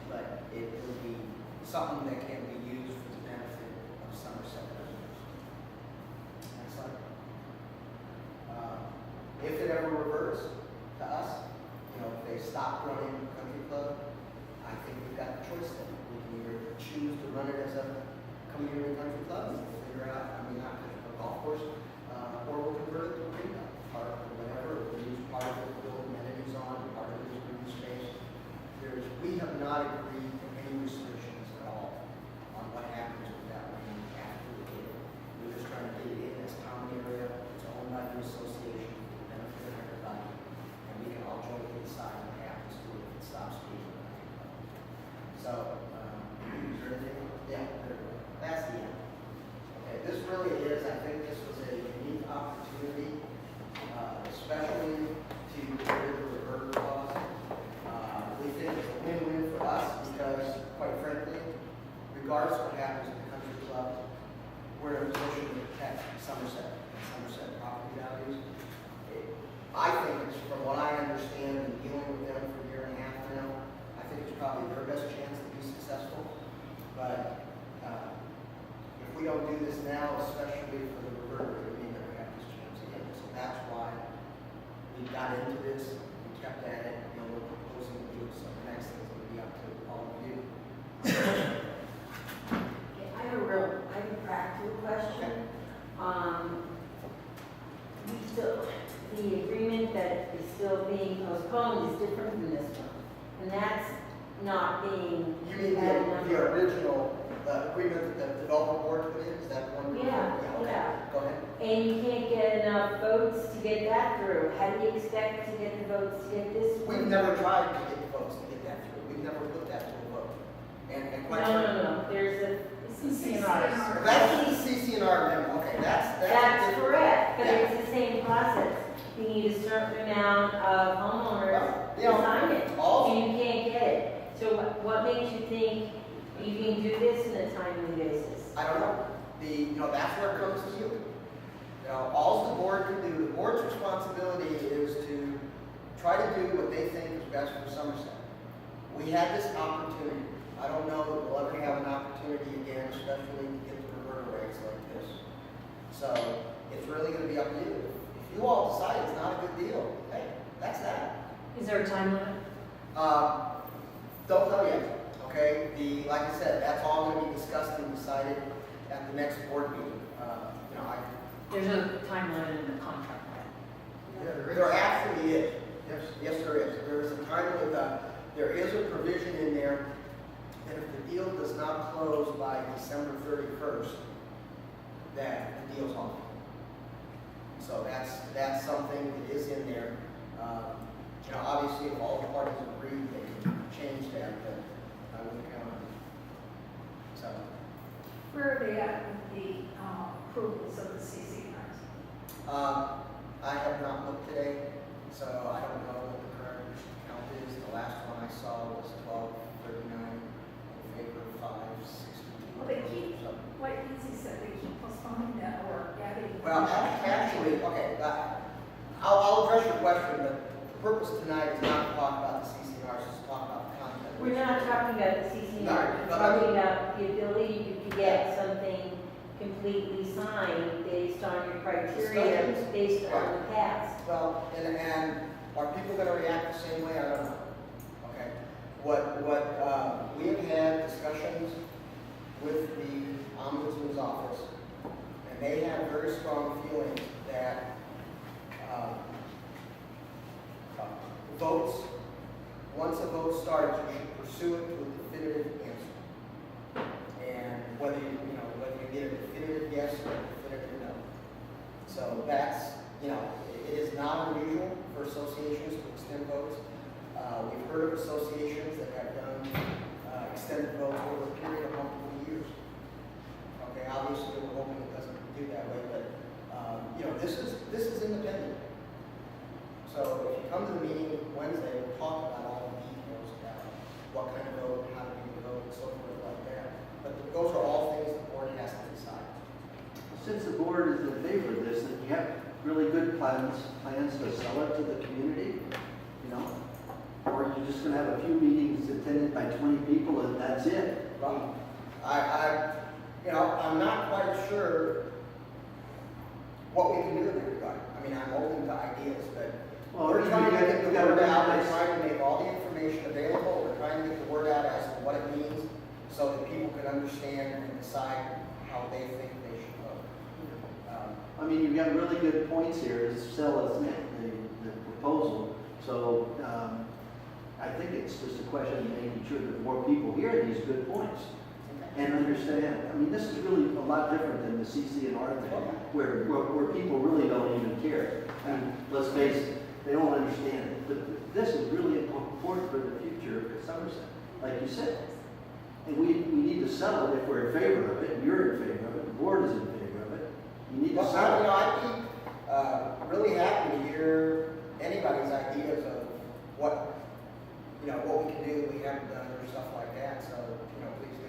but it will be something that can be used for the benefit of Somerset residents. Next slide. If it ever reverts to us, if they stop running Country Club, I think we've got the choice then. We can either choose to run it as a community country club and we'll figure out, not a golf course, or we'll convert it to a green park or whatever. We'll use part of it to build amenities on, part of it is green space. We have not agreed to any restrictions at all on what happens with that land after we get it. We're just trying to get it in as common area. It's owned by the association for the benefit of everybody. And we can all jointly decide what happens to it if it stops being a country club. So, is there anything? Yeah, there we go. That's the end. Okay, this really is, I think this was a unique opportunity to into this, we kept at it, you know, we're proposing to do it, so the next thing is going to be up to all of you. Okay, I have a practical question. The agreement that is still being postponed is different from this one, and that's not being. You mean the original agreement that the development board put in, is that one? Yeah, okay. yeah. Go ahead. And you can't get enough votes to get that through. How do you expect to get the votes to get this? We've never tried to get the votes to get that through. We've never put that to a vote. And quite No. There's a CCNR. That's the CCNR amendment. Okay, That's correct, but yeah. it's the same process. You need a certain amount of homeowners to sign it, and you can't get it. So what makes you think you can do this in a timely basis? I don't know. That's where it comes to you. All the board can do, the board's responsibility is to try to do what they think is best for Somerset. We had this opportunity. I don't know that we'll ever have an opportunity again, especially to get the reverter rates like this. So it's really going to be up to you. If you all decide it's not a good deal, hey, that's that. Is there a time limit? Don't know yet. Okay, like I said, that's all going to be discussed and decided at the next board meeting. There's no time limit in the contract. There actually is. Yes, there is. There is a time with there is a provision in there that if the deal does not close by December 31st, that the deal's off. So that's something that is in there. Obviously, if all the parties agree, they can change that, but I wouldn't count on it. So. Where are they at with the approvals of the CCNRs? I have not looked today, so I don't know what the current count is. The last one I saw was 1239 in favor of 562. Well, they keep, like Lindsay said, they keep postponing that or adding. Well, actually, okay, I'll address your question, but the purpose tonight is not to talk about the CCNRs, it's to talk about the content. We're not talking about the CCNR, we're talking about the ability to get something completely signed based on your criteria, based on the past. Well, and are people going to react the same way? I don't know. Okay. What we have had discussions with the Ombudsman's office, and they have a very strong feeling that votes, once a vote starts, you should pursue it to a definitive answer. And whether you get a definitive yes or a definitive no. So that's, it is not unusual for associations to extend votes. We've heard of associations that have done extended votes over a period of multiple years. Okay, obviously we're hoping it doesn't do that way, but this is independent. So if you come to the meeting Wednesday, we'll talk about all the details about what kind of vote, how to do the vote, and so forth like that. But those are all things the board has to decide. Since the board is in favor of this, then you have really good plans to sell it to the community, or you're just going to have a few meetings attended by 20 people and that's it. Well, I'm not quite sure what we can do in that regard. I mean, I'm open to ideas, but we're trying to get the word out. We're trying to make all the information available. We're trying to get the word out as to what it means so that people can understand and decide how they think they should vote. I mean, you've got really good points here to sell us the proposal. So I think it's just a question of making sure that more people hear these good points and understand. I mean, this is really a lot different than the CCNR thing, where people really don't even care. I mean, let's face it, they don't understand it. But this is really important for the future of Somerset, like you said. And we need to sell it if we're in favor of it, and you're in favor of it, the board is in favor of it. You need to sell it. I'd be really happy to hear anybody's ideas of what we can do that we haven't done or stuff like that. So, please do.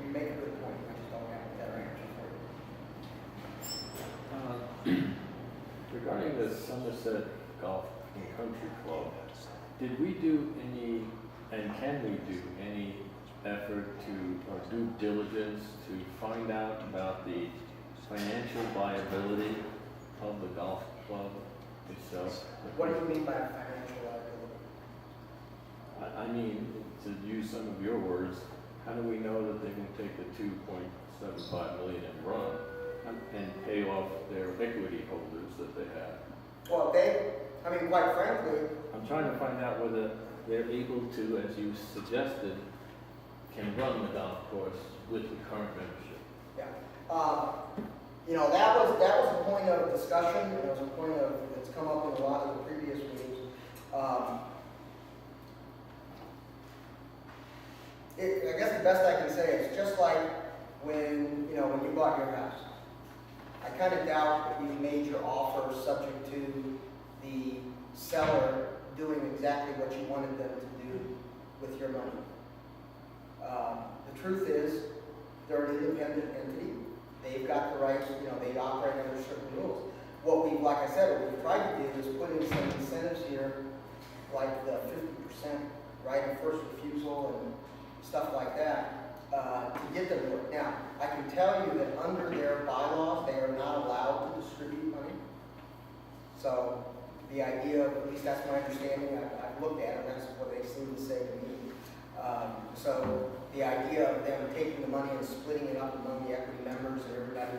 You make a good point. I just don't have a better answer for you. Regarding the Somerset Golf and Country Club, did we do any, and can we do any effort to, or due diligence to find out about the financial viability of the golf itself. What do you mean by financial liability? I mean, to use some of your words, how do we know that they can take the 2.75 million and run and pay off their equity holders that they have? Well, quite frankly, I'm trying to find out whether they're able to, as you suggested, can run the golf course with the current membership. yeah. That was a point of discussion, and it was a point that's come up in a lot of the previous meetings. I guess the best I can say is just like when you bought your house. I kind of doubt that you made your offer subject to the seller doing exactly what you wanted them to do with your money. The truth is, they're an independent entity. They've got the right, they operate under certain rules. Like I said, what we've tried to do is put in some incentives here, like the 50% right of first refusal and stuff like that, to get them to work. Now, I can tell you that under their bylaws, they are not allowed to distribute money. So the idea of, at least that's my understanding, I've looked at it, that's what they seem to say to me. So the idea of them taking the money and splitting it up among the equity members and everybody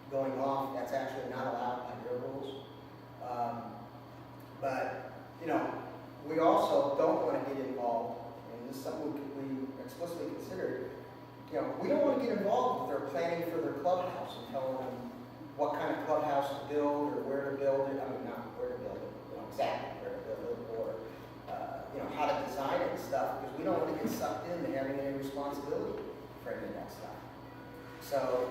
going off, that's actually not allowed by their rules. But, we also don't want to get involved, and this is something we explicitly considered. We don't want to get involved if they're planning for their clubhouse and telling them what kind of clubhouse to build or where to build it. I mean, not where to build it, exactly where to build it, or how to design it and stuff, because we don't want to get sucked into having any responsibility for any of that stuff. So,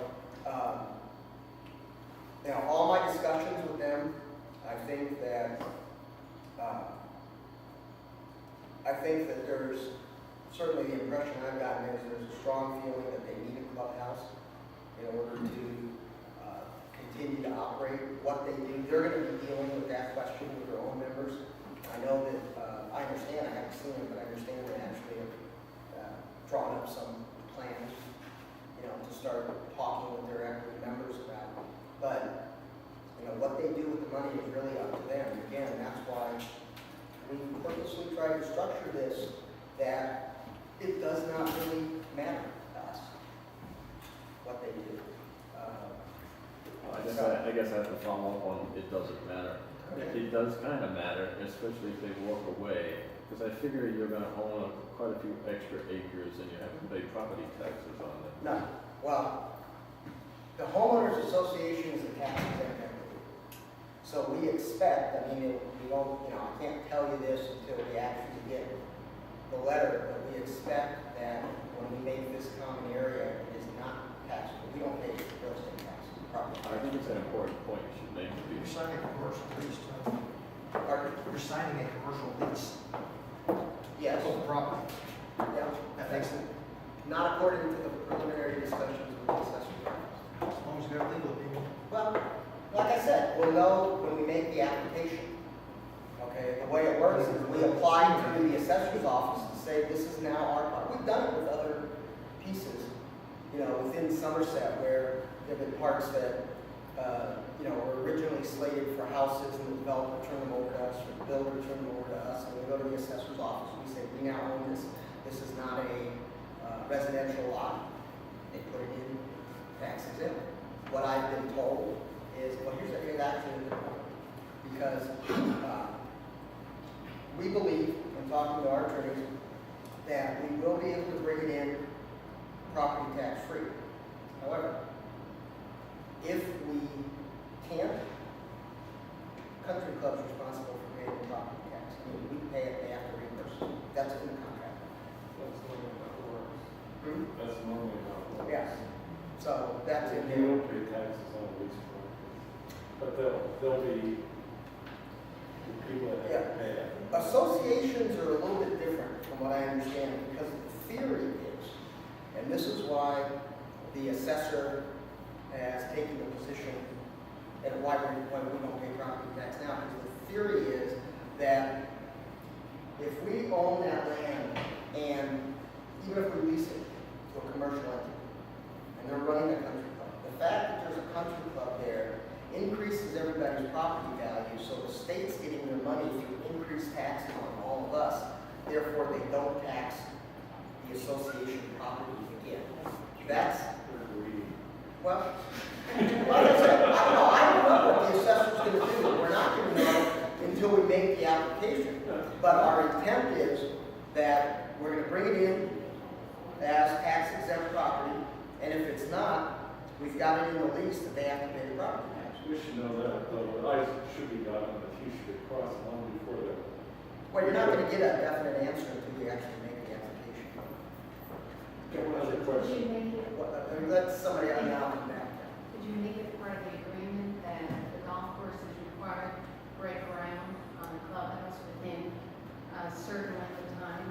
all my discussions with them, I think that there's certainly the impression I've gotten is there's a strong feeling that they need a clubhouse in order to continue to operate what they do. They're going to be dealing with that question with their own members. I know that, I understand, I haven't seen it, but I understand they actually have drawn up some plans, to start talking with their equity members about it. But, what they do with the money is really up to them. Again, that's why we purposely try to structure this that it does not really matter to us what they do. I guess I have to follow up on it doesn't matter. It does kind of matter, especially if they walk away, because I figure you're going to own quite a few extra acres and you have to pay property taxes on them. No. Well, the homeowners association is a tax exempt entity. So we expect, we don't, I can't tell you this until we actually get the letter, but we expect that when we make this common area, it is not taxable. We don't pay real estate taxes. I think it's an important point you should make. You're signing a commercial lease, Tony. Pardon? You're signing a commercial lease. Yes. Of the property. Yeah. That makes it, Not according to the preliminary discussions with the assessor. as long as you got legal opinion. Well, like I said, we'll know when we make the application. Okay, the way it works is we apply to the assessor's office to say this is now our part. We've done it with other pieces, within Somerset where there have been parts that, were originally slated for houses and the developer turned them over to us, or the builder turned them over to us, and we go to the assessor's office and we say, we now own this. This is not a residential lot. They put it in tax exempt. What I've been told is, well, here's actually a good point, because we believe, in talking to our attorneys, that we will be able to bring it in property tax free. However, if we can't, country club's responsible for paying the property tax. We pay it, they have to reimburse. That's in the contract. That's normally how it works. Hmm? That's normally how it works. Yes. So that's in You there. don't pay taxes on lease properties, but there'll be people that have to pay it. Associations are a little bit different from what I understand, because the theory is, and this is why the assessor has taken the position and why we don't pay property tax now, because the theory is that if we own that land and even if we lease it to a commercial entity and they're running a country club, the fact that there's a country club there increases everybody's property value, so the state money to increase taxes on all of us. Therefore, they don't tax the association property again. That's, well, like I said, I don't know what the assessor's gonna do. We're not gonna know until we make the application. But our intent is that we're gonna bring it in as tax exempt property, and if it's not, we've got it in the lease that they have to pay the property tax. We should know that, though, but I should be gotten that he should have crossed long before that. Well, you're not gonna get a definite answer until you actually make the application. Okay, one other Did question. you make it, Let somebody now come back. Did you make it part of the agreement that the golf course is required to break ground on the clubhouse within a certain length of time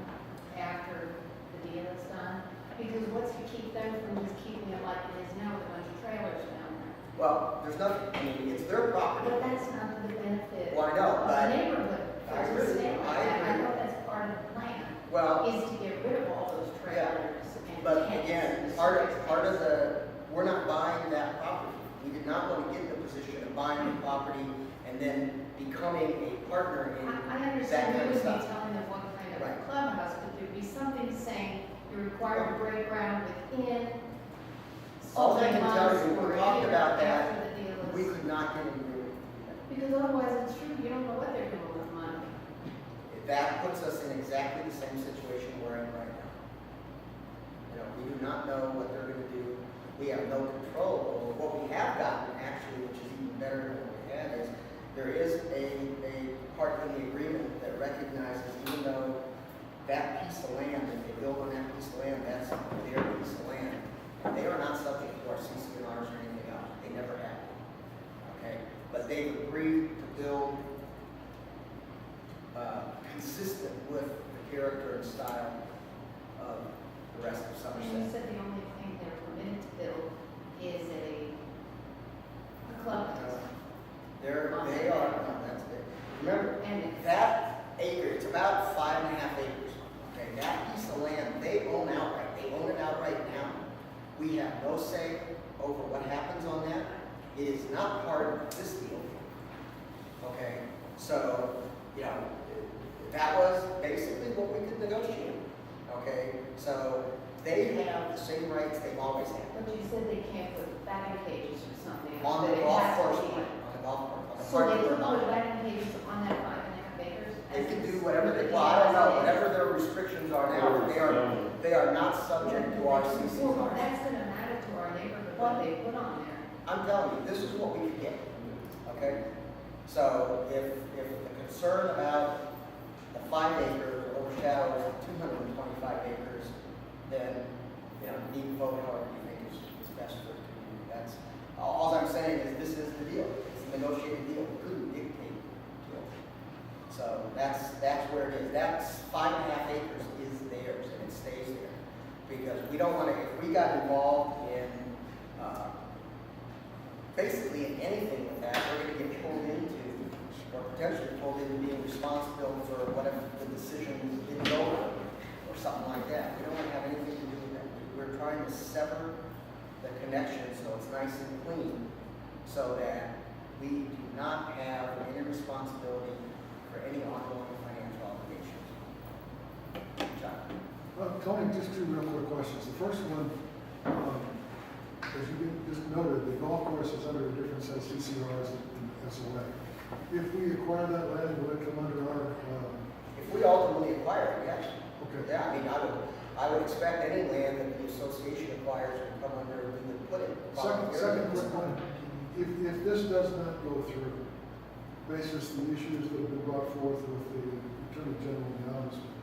after the deal is done? Because what's to keep them from just keeping it like it is now with a bunch of trailers down there? Well, there's nothing, I mean, it's their property. But that's not to the benefit Well, I know, of the but, neighborhood. I For it to agree. stay like I that, I agree. thought that's part of the plan, well, is to get rid of all those trailers and but tents again, and part storage of the, we're not buying that property. We did not want to get in the position of buying the property and then becoming a partner in I that understand kind we of would be stuff. telling them what kind of Right. clubhouse, but there'd be something saying you're required to break ground within All so I many can tell months you, or we a talked year about that. after the deal We is. could not get in agreement. Because otherwise, it's true, you don't know what they're doing with money. That puts us in exactly the same situation we're in right now. You know, we do not know what they're gonna do. We have no control over what we have gotten, actually, which is even better than what we had, is there is a part in the agreement that recognizes even though that piece of land, if they build on that piece of land, that's their piece of land. They are not subject to our CCNRs or anything else. They never have. Okay? But they've agreed to build consistent with the character and style of the rest of And you Somerset. said the only thing they're permitted to build is a clubhouse. They are, no, that's it. Remember, And it's- that acre, it's about 5.5 acres. Okay, that piece of land, they own outright. They own it outright now. We have no say over what happens on that. It is not part of this deal. Okay, so, you know, that was basically what we could negotiate. Okay, so they have the same rights they've always had. But you said they can't put batting cages or something. On that the it golf has to course, be- on the golf course, on the So part they that we're could put not. batting cages on that 5.5 acres? They as can is do whatever they, with the well, I don't know, DLTA? whatever their restrictions are now, but they are not subject to our Well, CCNR. that's gonna matter to our neighborhood, what they put on there. I'm telling you, this is what we could get, okay? So if the concern about the 5 acres overshadows the 225 acres, then, you know, you need to vote however you think is best for the community. That's, all I'm saying is this is the deal, it's a negotiated deal, we couldn't dictate to it. So that's where it is, that's 5.5 acres is theirs and it stays there. Because we don't want to, if we got involved in, basically in anything with that, we're going to get pulled into, or potentially pulled into being responsible for whatever the decision didn't go on, or something like that. We don't want to have anything to do with that. We're trying to sever the connection so it's nice and clean, so that we do not have any responsibility for any ongoing financial obligations. John? Tony, just two real quick questions. The first one, as you just noted, the golf course is under a different set of CCRs and SOA. If we acquire that land, will it come under our, If we ultimately acquire it, yes. okay. Yeah, I mean, I would expect any land that the association acquires would come under, we would put it. Second quick one, if this does not go through, basis the issues that have been brought forth with the Attorney General and the Ombudsman,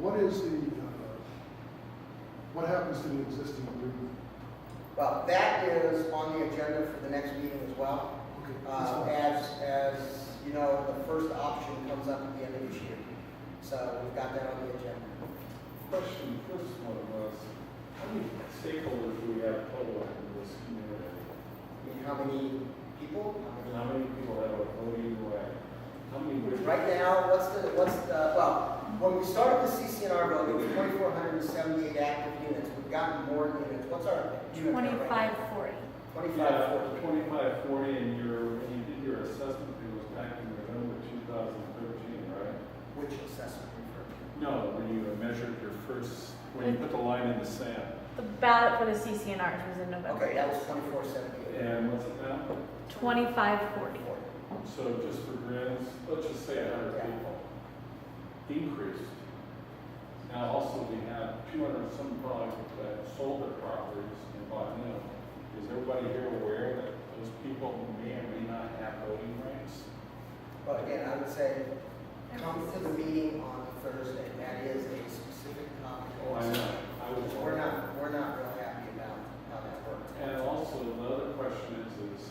what is what happens to the existing agreement? Well, that is on the agenda for the next meeting as well. Okay, that's fine. As you know, the first option comes up at the end of this year. So we've got that on the agenda. Question, first one was, how many stakeholders do we have total in this community? I mean, how many people? How many people have a voting right? How many? Right now, well, when we started the CCNR vote, it was 2,478 active units. We've gotten more units. What's our unit count right now? 2540. 2540. 2540, and when you did your assessment, it was back in November 2015. 2013, right? Which assessment referred to? No, when you measured your first, when you put the line in the sand. The ballot for the CCNRs was in November. Okay, that was 2478. And what's it now? 2540. So just for grins, let's just say 100 Yeah. people increased. Now also we have 200 some probably that sold their properties and bought new. Is everybody here aware that those people may or may not have voting rights? But again, I would say, come to the meeting on Thursday. That is a specific topic. Oh, I know. We're not real happy about how that works. And also, the other question is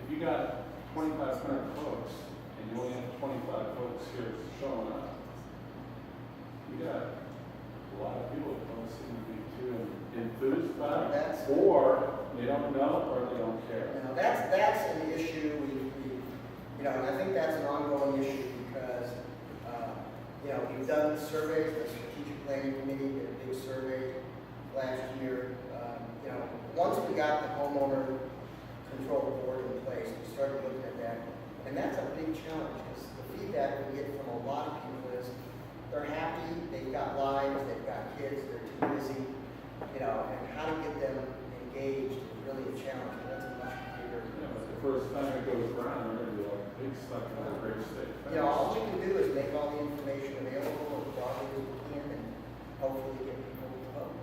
if you got 2,500 folks and you only have 25 folks here showing up, you got a lot of people that don't seem to be too enthused about it, or they don't know, or they don't care. You know, that's an issue and I think that's an ongoing issue because, we've done surveys, the strategic planning committee did a big survey last year. Once we got the homeowner control board in place, we started looking at that. And that's a big challenge because the feedback we get from a lot of people is they're happy, they've got lives, they've got kids, they're too busy, and how to get them engaged is really a challenge. That's a much bigger. But the first time it goes around, they're going to be like, big stuff in the great state. All we can do is make all the information available as broadly as we can and hopefully get people to vote.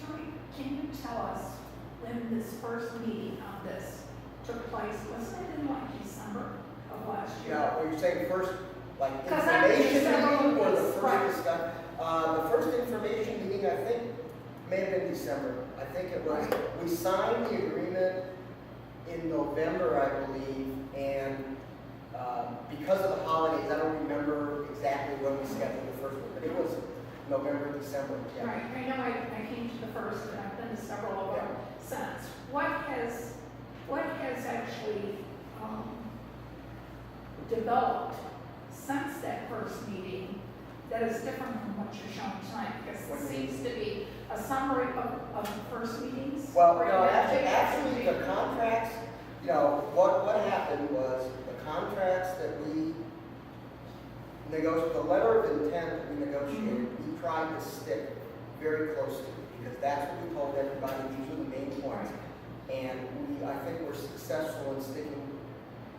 Tony, can you tell us when this first meeting on this took place? Wasn't it in like December of last year? Were you saying first, like, 'Cause I was information several meeting or the weeks, first right. discussion? The first information meeting, I think, may have been December. I think it was, we signed the agreement in November, I believe, and because of the holidays, I don't remember exactly when we scheduled the first one, but it was November, December, yeah. Right, I know I came to the first, and I've been to several of them since. What has actually developed since that first meeting that is different from what you're showing tonight? Because it seems to be a summary of the first meetings. Well, Right, actually, the contracts, what happened was the contracts that we negotiated, the letter of intent that we negotiated, we tried to stick very close to because that's what we told everybody, these are the main points. And I think we're successful in sticking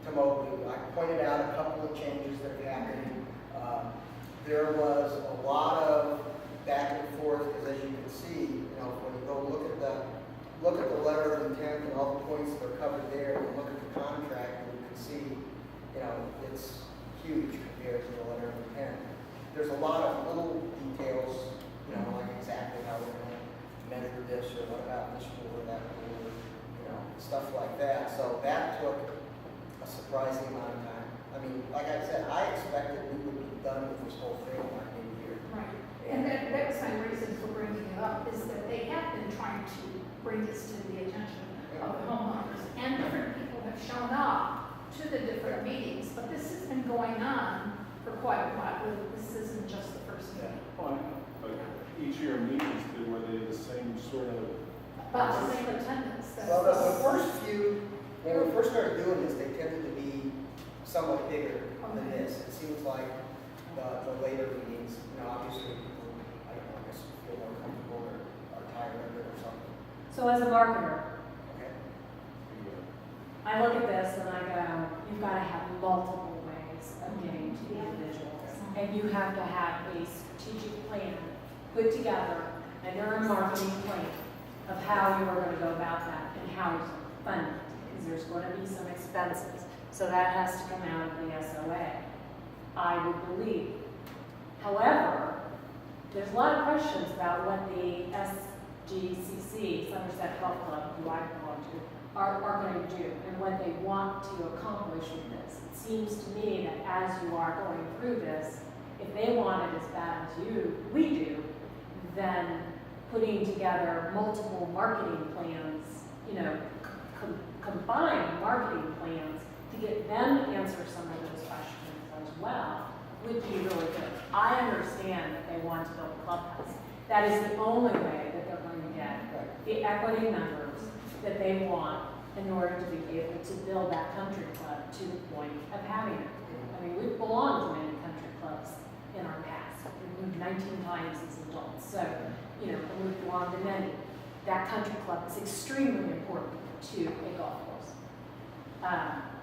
to Mobley. I pointed out a couple of changes that have happened. There was a lot of back and forth because as you can see, when you go look at the letter of intent and all the points that are covered there, and look at the contract, and you can see, it's huge compared to the letter of intent. There's a lot of little details, like exactly how we're going to measure this, or what about this rule or that rule, stuff like that. So that took a surprising amount of time. I mean, like I said, I expected we would be done with this whole thing by mid-year. Right, and that was my reason for bringing it up, is that they have been trying to bring this to the attention of the homeowners, and different people have shown up to the different meetings, but this has been going on for quite a while. This isn't just the first meeting. But each of your meetings, were they the same sort of? About the same attendance. Well, the first few, when we first started doing this, they tended to be somewhat bigger than this. It seems like the later meetings, obviously people, I guess feel more comfortable or are tired of it or something. So as a marketer, Okay. I look at this and I go, you've got to have multiple ways of getting to the individuals. And you have to have a strategic plan put together, and there a marketing plan of how you are going to go about that and how to fund it. Because there's going to be some expenses. So that has to come out of the SOA, I would believe. However, there's a lot of questions about what the SGCC, Somerset Health Club, who I belong to, are going to do and what they want to accomplish with this. It seems to me that as you are going through this, if they want it as bad as we do, then putting together multiple marketing plans, combined marketing plans to get them to answer some of those questions as well would be really good. I understand that they want to build a clubhouse. That is the only way that they're going to get the equity members that they want in order to be able to build that country club to the point of having it. I mean, we've belonged to many country clubs in our past. We've moved 19 times as adults, so, you know, and we've belonged to many. That country club is extremely important to a golf course.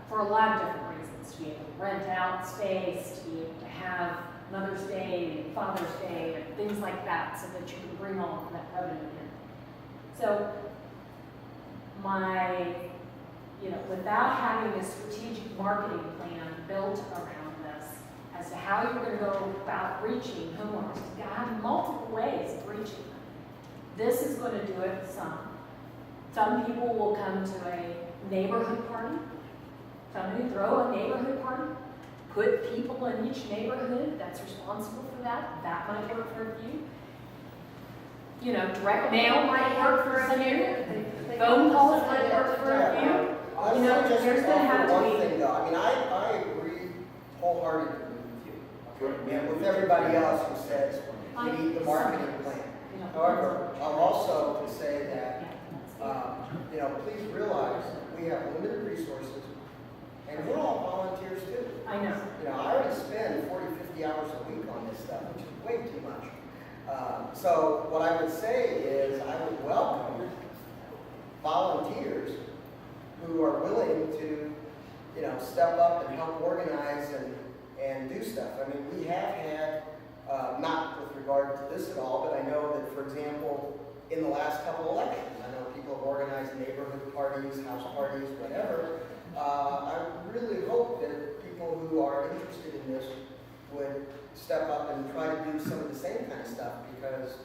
For a lot of different reasons, to be able to rent out space, to be able to have Mother's Day and Father's Day and things like that, so that you can bring all of that revenue in. So without having a strategic marketing plan built around this, as to how you're going to go about reaching homeowners, you've got to have multiple ways of reaching them. This is going to do it some. Some people will come to a neighborhood party. Somebody throw a neighborhood party, put people in each neighborhood that's responsible for that. That might work for a few. You know, direct mail might work for a few. Phone calls might work for a few. I You know, would just there's gonna have to offer be- one thing though, I mean, I agree wholeheartedly with you, okay, and with everybody else who says we need the marketing plan. You know, However, I'll also say that, you know, please realize we have limited resources, and we're all volunteers too. I know. You know, I already spend 40, 50 hours a week on this stuff, which is way too much. So what I would say is I would welcome volunteers who are willing to, you know, step up and help organize and do stuff. I mean, we have had, not with regard to this at all, but I know that, for example, in the last couple elections, I know people have organized neighborhood parties, house parties, whatever. I really hope that people who are interested in this would step up and try to do some of the same kind of stuff, because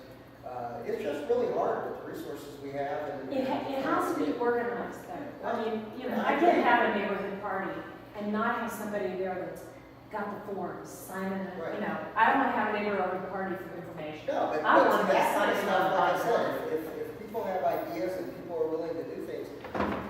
it's just really hard with the resources we have. And It has to be organized though. I mean, you know, I can't have a neighborhood party and not have somebody there that's got the forms, signing it, you know. I don't want to have a neighborhood party for information. No, but I want to that kind of sign stuff, like I up. said, if people have ideas and people are willing to do things,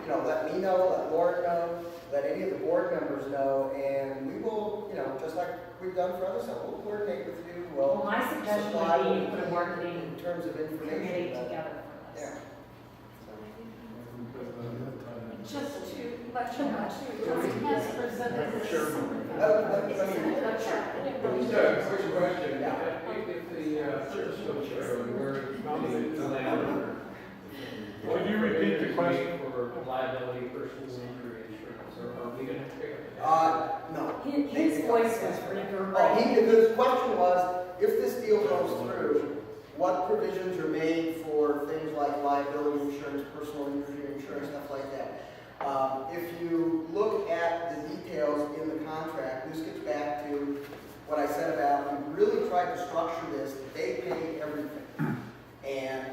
you know, let me know, let Lauren know, let any of the board members know, and we will, you know, just like we've done for other stuff, we'll coordinate with you. Well, my suggestion supply would be what put a we marketing need in terms of committee information. together for this. Yeah. Just to let you know, too, has presented this. Let me- Just a quick question. If the service wheelchair were nominated to landowner, Could you repeat the question? For liability, personal injury insurance, or are we gonna pick up? No. His voice was Oh, reverberating. the question was, if this deal goes through, what provisions are made for things like liability insurance, personal injury insurance, stuff like that? If you look at the details in the contract, this gets back to what I said about, we really tried to structure this, they pay everything. And,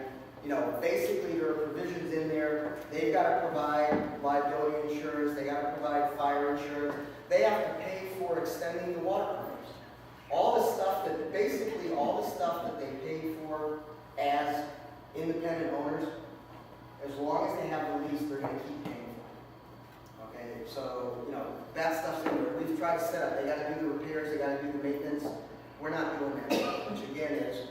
you know, basically there are provisions in there, they've got to provide liability insurance, they got to provide fire insurance, they have to pay for extending the water permits. All the stuff that, basically all the stuff that they pay for as independent owners, as long as they have the lease, they're going to keep paying for it. Okay, so, you know, that stuff's in there. We've tried to set up, they got to do the repairs, they got to do the maintenance. We're not doing that stuff, which again is,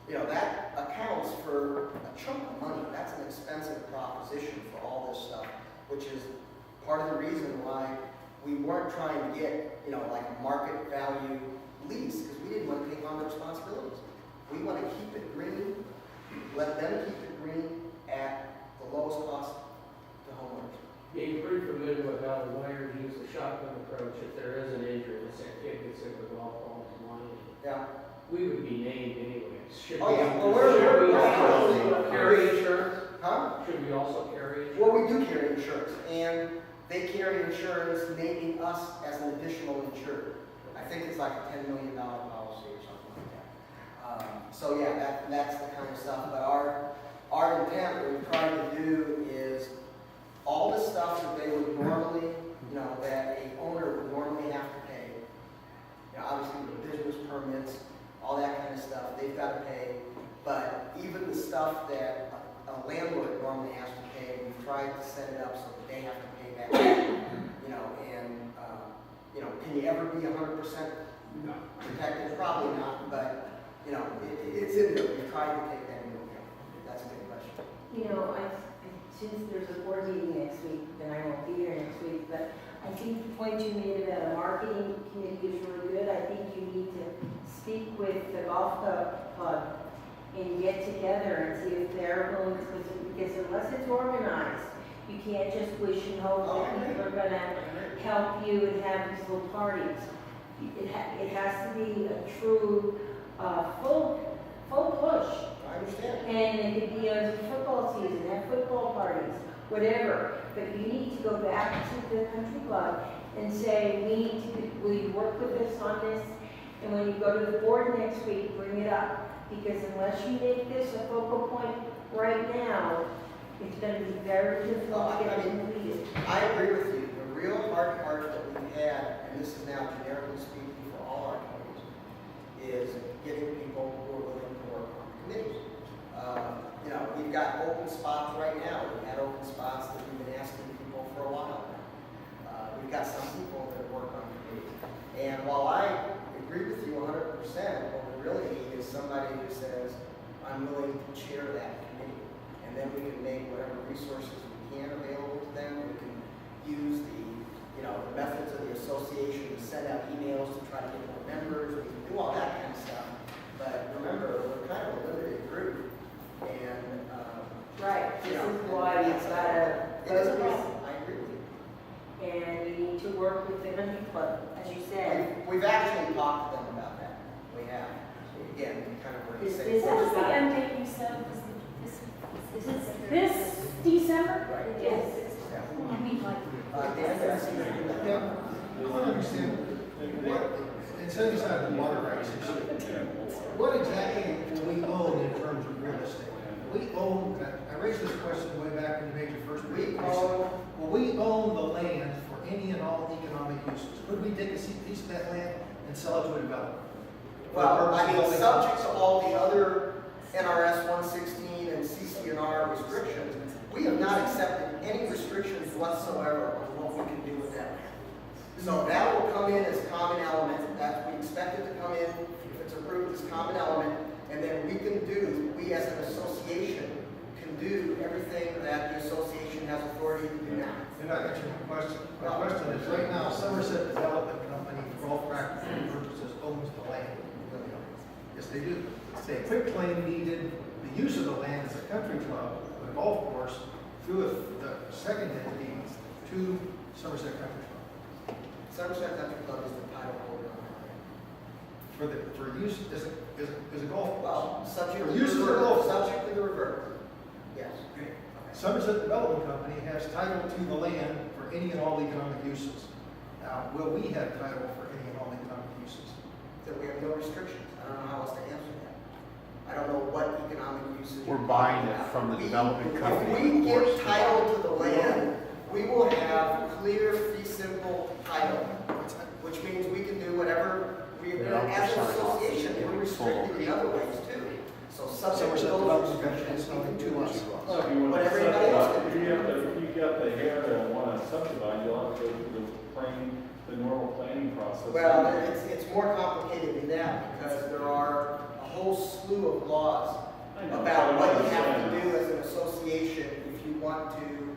you know, that accounts for a chunk of money. That's an expensive proposition for all this stuff, which is part of the reason why we weren't trying to get, you know, like a market value lease, because we didn't want to take on the responsibilities. We want to keep it green, let them keep it green at the lowest cost to homeowners. Yeah, you're pretty familiar with how the lawyers use the shotgun approach. If there is an injury, let's say a kid gets hit with a golf ball to line, Yeah. we would be named anyways. Should Oh, yeah. we- Well, we're- should we we're- also carry insurance? Huh? Should we also carry insurance? Well, we do carry insurance, and they carry insurance naming us as an additional insurer. I think it's like a $10 million policy or something like that. So yeah, that's the kind of stuff, but our intent, what we try to do is all the stuff that they would normally, you know, that a owner would normally have to pay, you know, obviously the business permits, all that kind of stuff, they've got to pay, but even the stuff that a landlord normally has to pay, we've tried to set it up so that they have to pay back, you know, and, you know, can you ever be 100% No. protected? Probably not, but, you know, it's in there, we've tried to take that into account. That's a good question. You know, since there's a board meeting next week, then I won't be here next week, but I think the point you made about a marketing committee is really good. I think you need to speak with the golf club and get together and see if they're willing to, because unless it's organized, you can't just wish and hope that people are gonna help you and have these little parties. It has to be a true, full push. I understand. And it could be a football season, have football parties, whatever. But you need to go back to the country club and say, will you work with us on this? And when you go to the board next week, bring it up. Because unless you make this a focal point right now, it's gonna be very difficult to get completed. I agree with you. The real hard part that we've had, and this is now generically speaking for all our committees, is getting people who are willing to work on committees. You know, we've got open spots right now. We've had open spots that we've been asking people for a while now. We've got some people that work on committees. And while I agree with you 100%, what we really need is somebody who says, I'm willing to chair that committee. And then we can make whatever resources we can available to them. We can use the methods of the association to send out emails to try to get more members. We can do all that kind of stuff. But remember, we're kind of a limited group. And, Right, this is why you've gotta it is a focus. problem. I agree with you. And you need to work with the country club, as you said. We've actually talked to them about that. We have. Again, kind of where you Is say. this- What was the end date you said? This December? Right. Yes. I mean, like, Dan, that's- Yeah, I want to understand, what, and setting aside the water rights issue, what exactly do we own in terms of real estate? We own, I raised this question way back when you made your first We presentation. own, Well, we own the land for any and all economic uses. Could we take a piece of that land and sell it to a developer? well, I mean, subject to all the other NRS 116 and CC&R restrictions, we have not accepted any restrictions whatsoever on what we can do with that land. So that will come in as common element, that we expect it to come in, if it's approved as common element, and then we as an association can do everything that the association has authority to do now. And I got your question. My question is, right now, Somerset Development Company, for all practical purposes, owns the land. Yes, they do. They quitclaim deeded the use of the land as a country club, a golf course, through the second entity to Somerset Country Club. Somerset Country Club is the title holder on that land. For use as a golf course. Well, subject to For use the as a revert, golf course. subject to the revert. Yes. Somerset Development Company has title to the land for any and all economic uses. Now, will we have title for any and all economic uses? That we have no restrictions. I don't know how else to answer that. I don't know what economic uses. We're you're buying talking it about. from the We- development company, If we of course. give title to the land, we will have clear, fee simple title, which means we can do whatever we, as an association, we're restricted in other ways too. So subject to Somerset those Development Company restrictions, is we not can to do us. this. Well, if you want But to everybody else subdivide, can if you got the hair to want to subdivide, you'll have to go through the normal planning process. Well, it's more complicated than that because there are a whole slew of laws I know, about but what I'm you have to saying, do as an association if you want to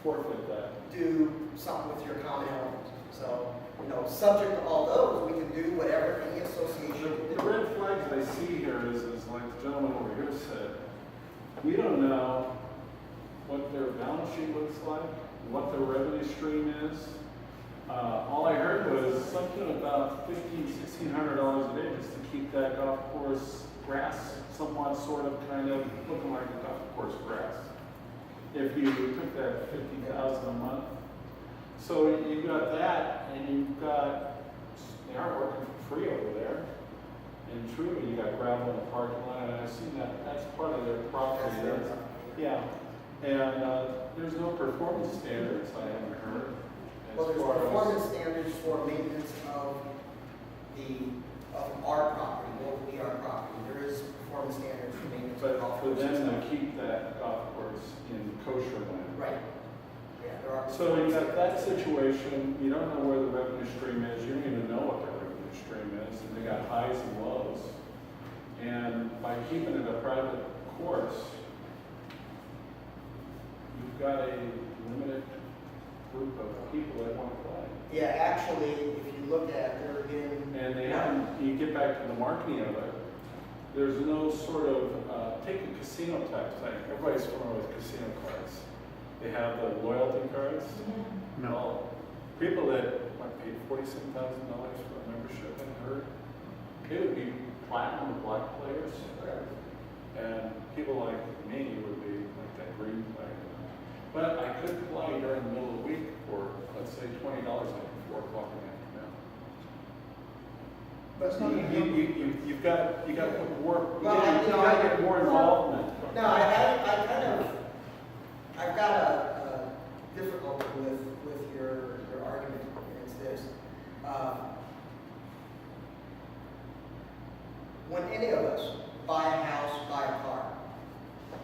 forfeit that. do something with your common elements. So, subject to all those, we can do whatever any association can The do. red flags I see here is like the gentleman over here said, we don't know what their balance sheet looks like, what their revenue stream is. All I heard was something about $1,500-$1,600 a day just to keep that golf course grass somewhat sort of kind of looking like a golf course grass. If you took that $50,000 a month. So you've got that and you've got, they aren't working for free over there. And true, you got gravel in the parking lot, and I've seen that, that's part of their property. That's That's- Yeah, and there's no performance standards, I haven't heard. as Well, there's far as- performance standards for maintenance of our property, what would be our property. There is performance standards for maintenance of But golf for courses. them to keep that golf course in kosher land. Right. Yeah, there are. So you got that situation, you don't know where the revenue stream is, you don't even know what the revenue stream is, and they got highs and lows. And by keeping it a private course, you you've got a limited group of people that want to play. Yeah, actually, if you look at, there have been. And they haven't, you get back to the marketing of it, there's no sort of, take a casino type thing. Everybody's familiar with casino cards. They have the loyalty cards. No. Well, people that might pay $47,000 for a membership and heard, it would be platinum or black players. And people like me would be like that green player. But I could play during the middle of the week for, let's say, $20 like 4 o'clock in the afternoon. That's not gonna help. You've got to put more, you Well, got to get more involvement. No, I've got a difficulty with your argument, and it's this. When any of us buy a house, buy a car,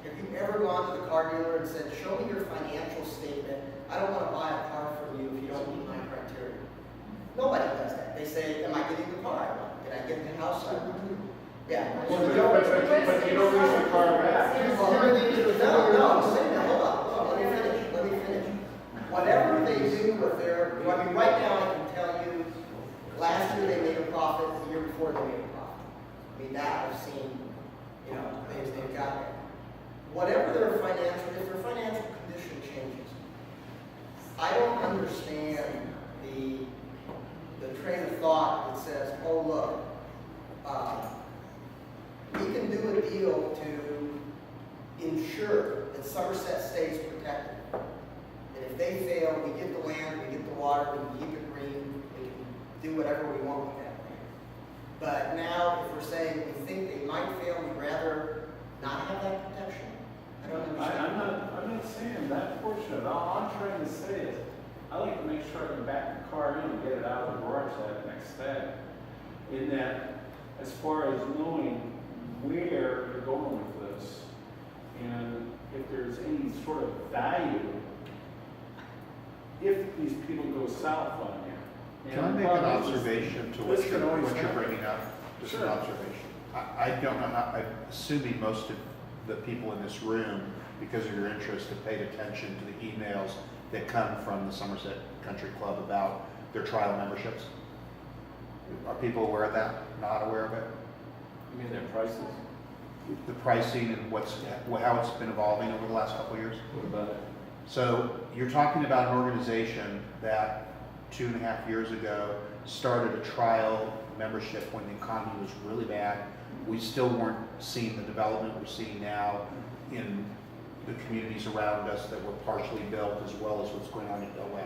have you ever gone to the car dealer and said, show me your financial statement, I don't want to buy a car from you if you don't meet my criteria? Nobody does that. They say, am I getting the car I want? Did I get the house I want? Yeah. But you don't use the car back. No, hold on, let me finish. Whatever they do with their, I mean, right now I can tell you, last year they made a profit, the year before they made a profit. I mean, that I've seen, you know, they've got that. Whatever their financial, if their financial condition changes, I don't understand the train of thought that says, oh, look, we can do a deal to ensure that Somerset stays protected. And if they fail, we get the land, we get the water, we can keep it green, we can do whatever we want with that land. But now, if we're saying we think they might fail, we'd rather not have that protection. I don't understand. I'm not saying that portion of it. All I'm trying to say is, I like to make sure I can back the car in and get it out of the garage that next day. In that, as far as knowing where you're going with this, and if there's any sort of value, if these people go south on you. Can I make an observation to what This can always you're happen. bringing up? Just an Sure. observation. I don't know how, I'm assuming most of the people in this room, because of your interest, have paid attention to the emails that come from the Somerset Country Club about their trial memberships. Are people aware of that? Not aware of it? You mean their prices? The pricing and how it's been evolving over the last couple of years? What about it? So you're talking about an organization that 2.5 years ago started a trial membership when the economy was really bad. We still weren't seeing the development we're seeing now in the communities around us that were partially built, as well as what's going on in SOA.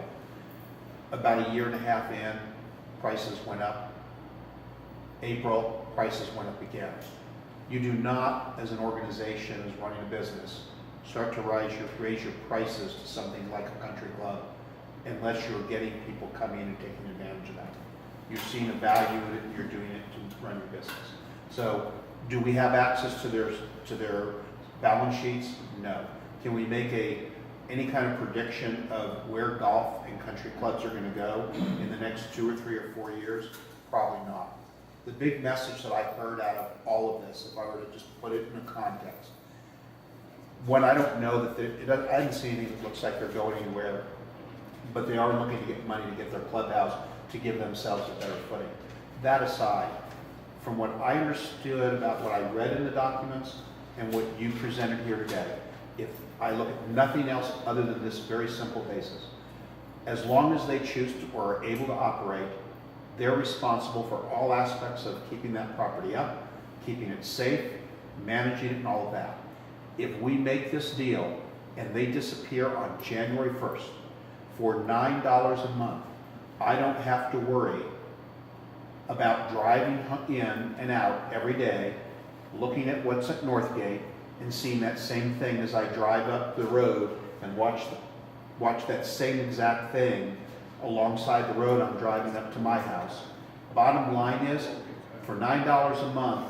About 1.5 years in, prices went up. April, prices went up again. You do not, as an organization, as running a business, start to raise your prices to something like a country club unless you're getting people coming in and taking advantage of that. You're seeing a value in it, and you're doing it to run your business. So, do we have access to their balance sheets? No. Can we make any kind of prediction of where golf and country clubs are going to go in the next 2 or 3 or 4 years? Probably not. The big message that I've heard out of all of this, if I were to just put it in a context, one, I don't know that I didn't see anything that looks like they're going anywhere, but they are looking to get money to get their clubhouse to give themselves a better footing. That aside, from what I understood about what I read in the documents and what you presented here today, if I look at nothing else other than this very simple basis, as long as they choose to or are able to operate, they're responsible for all aspects of keeping that property up, keeping it safe, managing it, and all of that. If we make this deal and they disappear on January 1st for $9 a month, I don't have to worry about driving in and out every day, looking at what's at Northgate and seeing that same thing as I drive up the road and watch that same exact thing alongside the road I'm driving up to my house. Bottom line is, for $9 a month,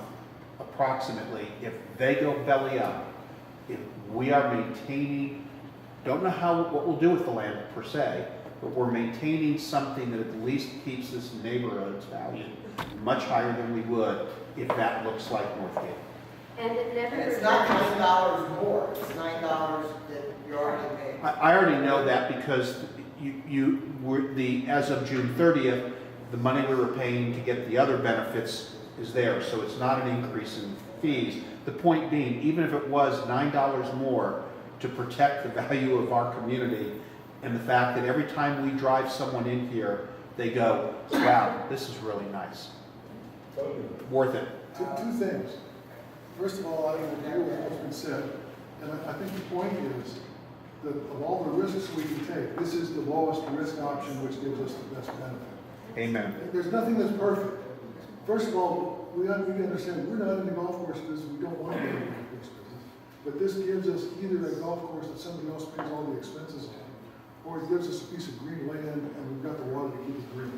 approximately, if they go belly up, if we are maintaining, don't know what we'll do with the land per se, but we're maintaining something that at least keeps this neighborhood's value much higher than we would if that looks like Northgate. And it never. And it's not $9 more, it's $9 that You're already paid. I already know that because you were as of June 30th, the money we were paying to get the other benefits is there, so it's not an increase in fees. The point being, even if it was $9 more to protect the value of our community and the fact that every time we drive someone in here, they go, wow, this is really nice. Worth it. Two things. First of all, I agree with what's been said, and I think the point is that of all the risks we can take, this is the lowest risk option which gives us the best benefit. Amen. There's nothing that's perfect. First of all, we need to understand, we're not in the golf course business, we don't want to be in the golf course business. But this gives us either a golf course that somebody else pays all the expenses on, or it gives us a piece of green land and we've got the water to keep it green.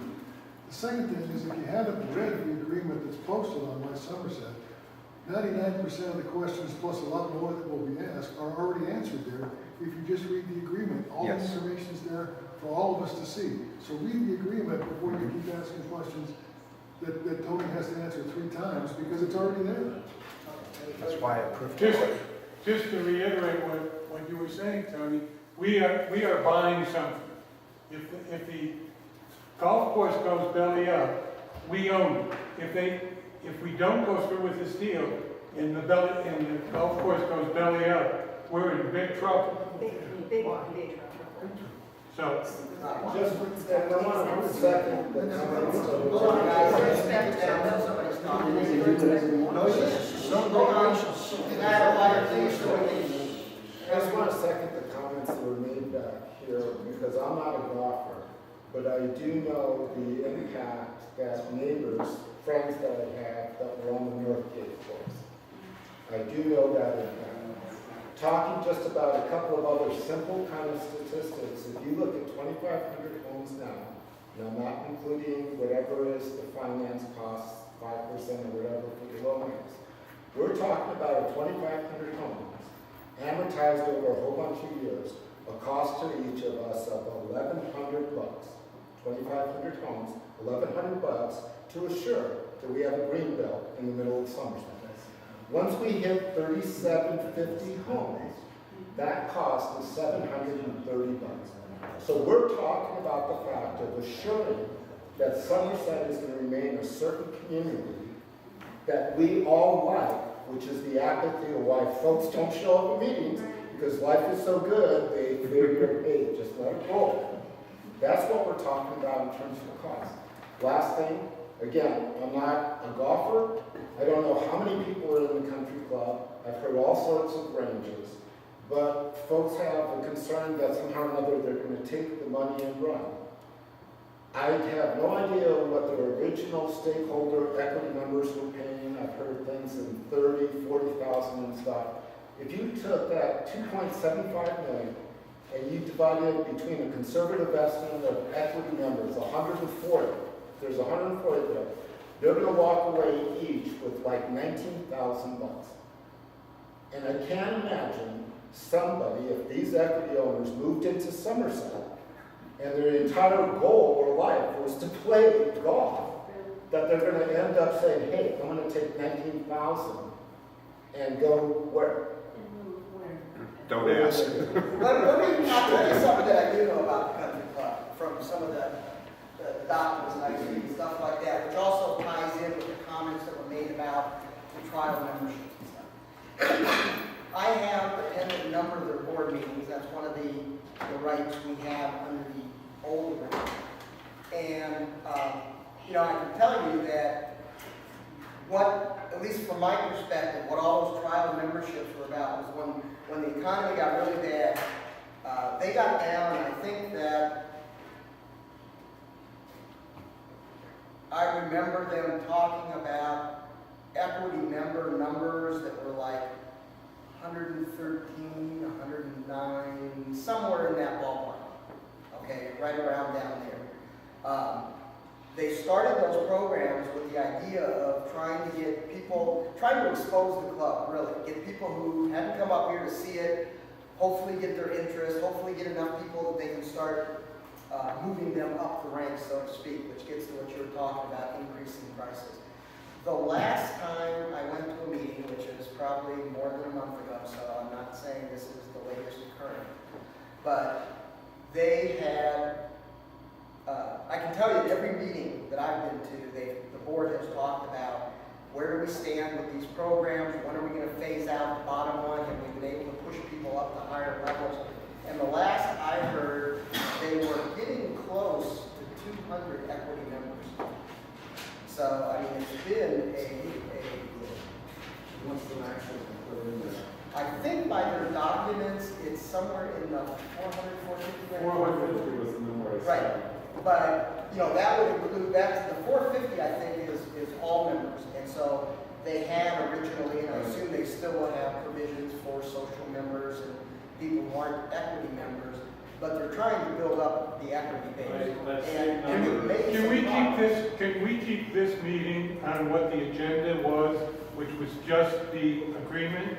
The second thing is, if you haven't read the agreement that's posted on My Somerset, 99% of the questions, plus a lot more that will be asked, are already answered there. If you just read the agreement, all the Yes. information is there for all of us to see. So read the agreement before you keep asking questions that Tony has to answer 3 times, because it's already there. That's why I approved Just, it. just to reiterate what you were saying, Tony, we are buying something. If the golf course goes belly up, we own it. If we don't go through with this deal and the golf course goes belly up, we're in big trouble. Big trouble. So, Just, and I want to second the comments. Hold on, guys. Somebody's talking. No, hold on. And I have a lot of things to read. I just want to second the comments that were made back here, because I'm not a golfer, but I do know the impact that neighbors, friends that I have that were on the North Cape course. I do know that impact. Talking just about a couple of other simple kind of statistics, if you look at 2,500 homes now, and I'm not including whatever is the finance costs, 5% or whatever for the loan is, we're talking about 2,500 homes, amortized over a whole bunch of years, a cost to each of us of $1,100. 2,500 homes, $1,100 to assure that we have a green belt in the middle of Somerset. Once we hit 3,750 homes, that cost is $730. So we're talking about the fact of assuring that Somerset is going to remain a certain community that we all like, which is the apathy of why folks don't show up at meetings, because life is so good, they figure, hey, just let it roll. That's what we're talking about in terms of cost. Last thing, again, I'm not a golfer. I don't know how many people are in the country club. I've heard all sorts of ranges. But folks have a concern that somehow or another they're going to take the money and run. I have no idea what the original stakeholder equity members were paying. I've heard things in 30, 40,000 and stuff. If you took that 2.75 million and you divided it between a conservative estimate of equity members, 140, there's 140 there, they're going to walk away each with like $19,000. And I can't imagine somebody, if these equity owners moved into Somerset and their entire goal or life was to play golf, that they're going to end up saying, hey, I'm going to take $19,000 and go where? Don't ask. Let me, I'll tell you something that I do know about the country club, from some of the documents that I read and stuff like that, which also ties in with the comments that were made about the trial memberships and stuff. I have attended a number of their board meetings. That's one of the rights we have under the old agreement. And, I can tell you that what, at least from my perspective, what all those trial memberships were about was when the economy got really bad, they got down, and I think that I remember them talking about equity member numbers that were like 113, 109, somewhere in that ballpark. Okay, right around down there. They started those programs with the idea of trying to get people, trying to expose the club, really. Get people who hadn't come up here to see it, hopefully get their interest, hopefully get enough people that they can start moving them up the ranks, so to speak, which gets to what you were talking about, increasing prices. The last time I went to a meeting, which is probably more than a month ago, so I'm not saying this is the latest current. But they had, I can tell you at every meeting that I've been to, the board has talked about where do we stand with these programs, when are we going to phase out the bottom one, have we been able to push people up to higher levels? And the last I heard, they were getting close to 200 equity members. So, I mean, it's been What's the maximum put in there? I think by their documents, it's somewhere in the 400, 450. 450 was the number I said. Right, but, you know, that would include, that's, the 450, I think, is all members. And so they had originally, and I assume they still will have provisions for social members and people who aren't equity members, but they're trying to build up the equity base. Right, that's And the number. maybe Can some we keep progress. this, can we keep this meeting on what the agenda was, which was just the agreement?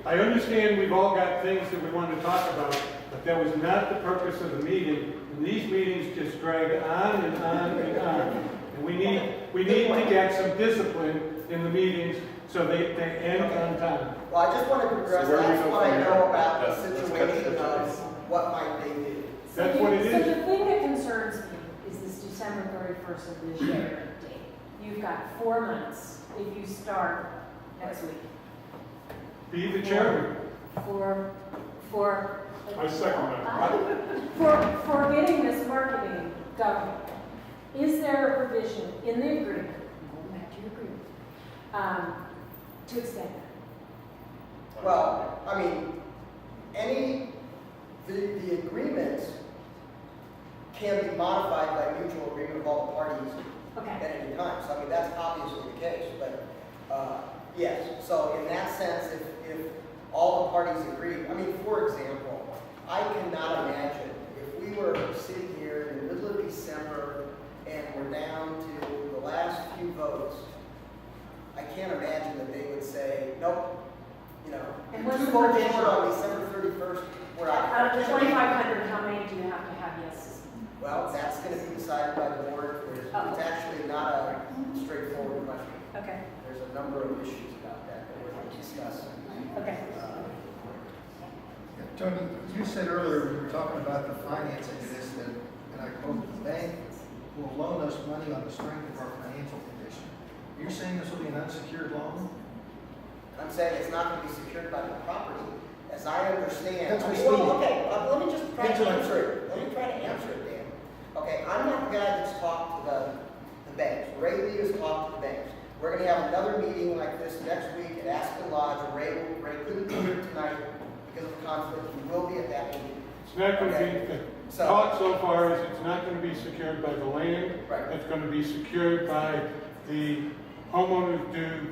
I understand we've all got things that we want to talk about, but that was not the purpose of the meeting. And these meetings just drag on and on and on. And we need to get some discipline in the meetings so they end on time. Well, I just wanted to address, So where do we that's go what from I here? know about the Let's cut situation this. of what might they do. That's what it So is. the thing that concerns me is this December 31st of this year date. You've got 4 months if you start next week. Be the chairman. For I second that. for getting this marketing going. Is there a provision in the agreement, going back to your agreement, to extend that? Well, I mean, the agreements can be modified by mutual agreement of all the parties Okay. at any time. So, I mean, that's obviously the case, but, yes. So in that sense, if all the parties agree, I mean, for example, I cannot imagine if we were sitting here in the middle of December and we're down to the last few votes, I can't imagine that they would say, nope, you know, And you're what's 2 the votes provision? short on December 31st, we're out. Out of the 2,500, how many do you have to have yeses? Well, that's going to be decided by the board. It's actually not a straightforward question. Okay, There's a number of issues about that we're going to discuss. okay. Tony, you said earlier, we were talking about the financing of this, that, and I quote, the bank will loan us money on the strength of our financial condition. You're saying this will be an unsecured loan? I'm saying it's not going to be secured by the property, as I understand. That's I mean, misleading. well, okay, let me just try That's to what I'm answer it. Let me try to answer it, Dan. Okay, I'm not the guy that's talked to the banks. Ray Lee has talked to the banks. We're going to have another meeting like this next week at Aspen Lodge, and Ray couldn't be here tonight because of conflict. He will be at that meeting. It's not going to Okay. be, the So- talk so far is it's not going to be secured by the land. Right. It's going to be secured by the homeowners due,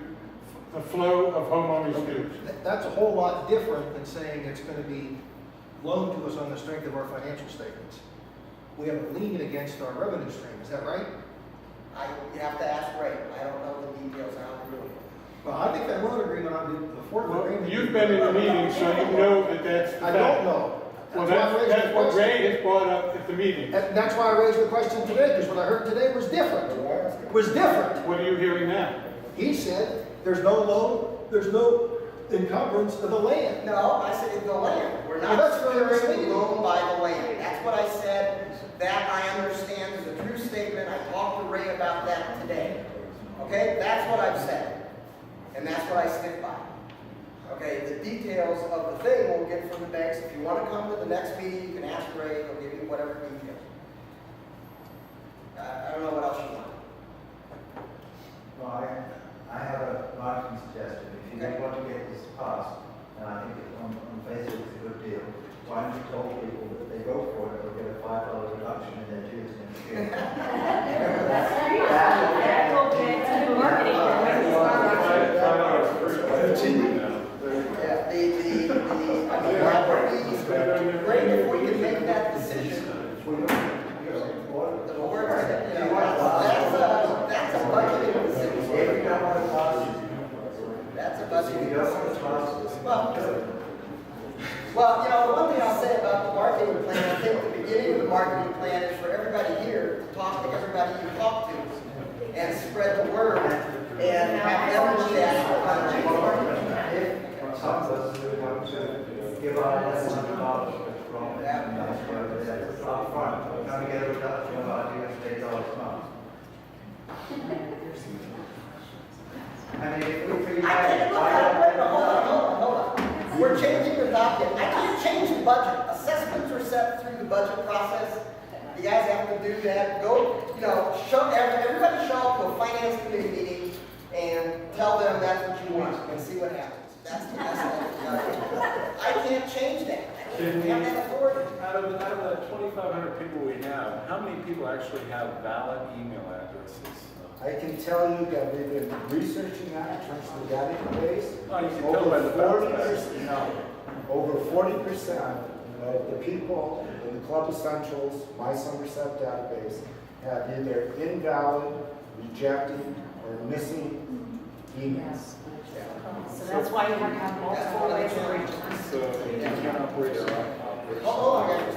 the flow of homeowners dues. That's a whole lot different than saying it's going to be loaned to us on the strength of our financial statements. We have a lien against our revenue stream, is that right? You have to ask Ray. I don't know the details. I don't really. Well, I think that loan agreement on the fourth Well, agreement. you've been in the meeting, so you know that that's the I fact. don't know. Well, why I raised the that's what question. Ray has brought up at the meeting. And that's why I raised the question today, because what I heard today was different. Was different. What are you hearing now? He said, there's no loan, there's no encumbrance of the land. No, I said in the land. We're Well, not that's very securing misleading. the loan by the land. That's what I said. That I understand is a true statement. I talked to Ray about that today. Okay, that's what I've said. And that's what I stick by. Okay, the details of the thing we'll get from the banks. If you want to come to the next meeting, you can ask Ray. He'll give you whatever details. I don't know what else you want. Well, I have a marketing suggestion. If you Okay. want to get this passed, and I think it, on face it, it's a good deal, why don't you tell people that they vote for it, they'll get a $5 reduction in their dues next year. Yeah, Ray, if we can make that decision, the board, that's a budgeting decision. That's a budgeting decision. Well, you know, the one thing I'll say about the marketing plan, I think the beginning of the marketing plan is for everybody here to talk to everybody you talk to and spread the word and have them look at it. Some of us up front, we're going to get a reduction of our $8 a month. I mean, if we I prepay, can't, hold on. We're changing the docket. I can't change the budget. Assessments are set through the budget process. You guys have to do that. Go, everybody show up to a finance committee meeting and tell them that's what you want and see what happens. That's the best thing. I can't change that. I don't have that authority. Out of the 2,500 people we have, how many people actually have valid email addresses? I can tell you that we've been researching that in terms of the database. Oh, you can tell by the bounce back. No, over 40% of the people in the Club Essentials, My Somerset database have either invalid, rejected, or missing emails. So that's why you have to have multiple ways of reaching. So you can't operate your own operation. Hold on, guys.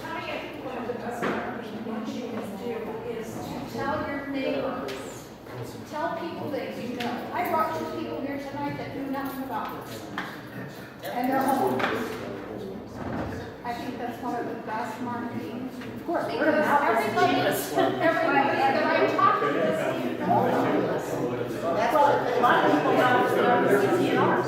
Tommy, I think one of the best things you can do is to tell your neighbors, tell people that you know. I brought 2 people here tonight that knew nothing about this. And they're homeless. I think that's one of the best marketing. Of course, word of mouth is cheapest. Everybody that I talk to this, That's what A lot of people have CCNRs.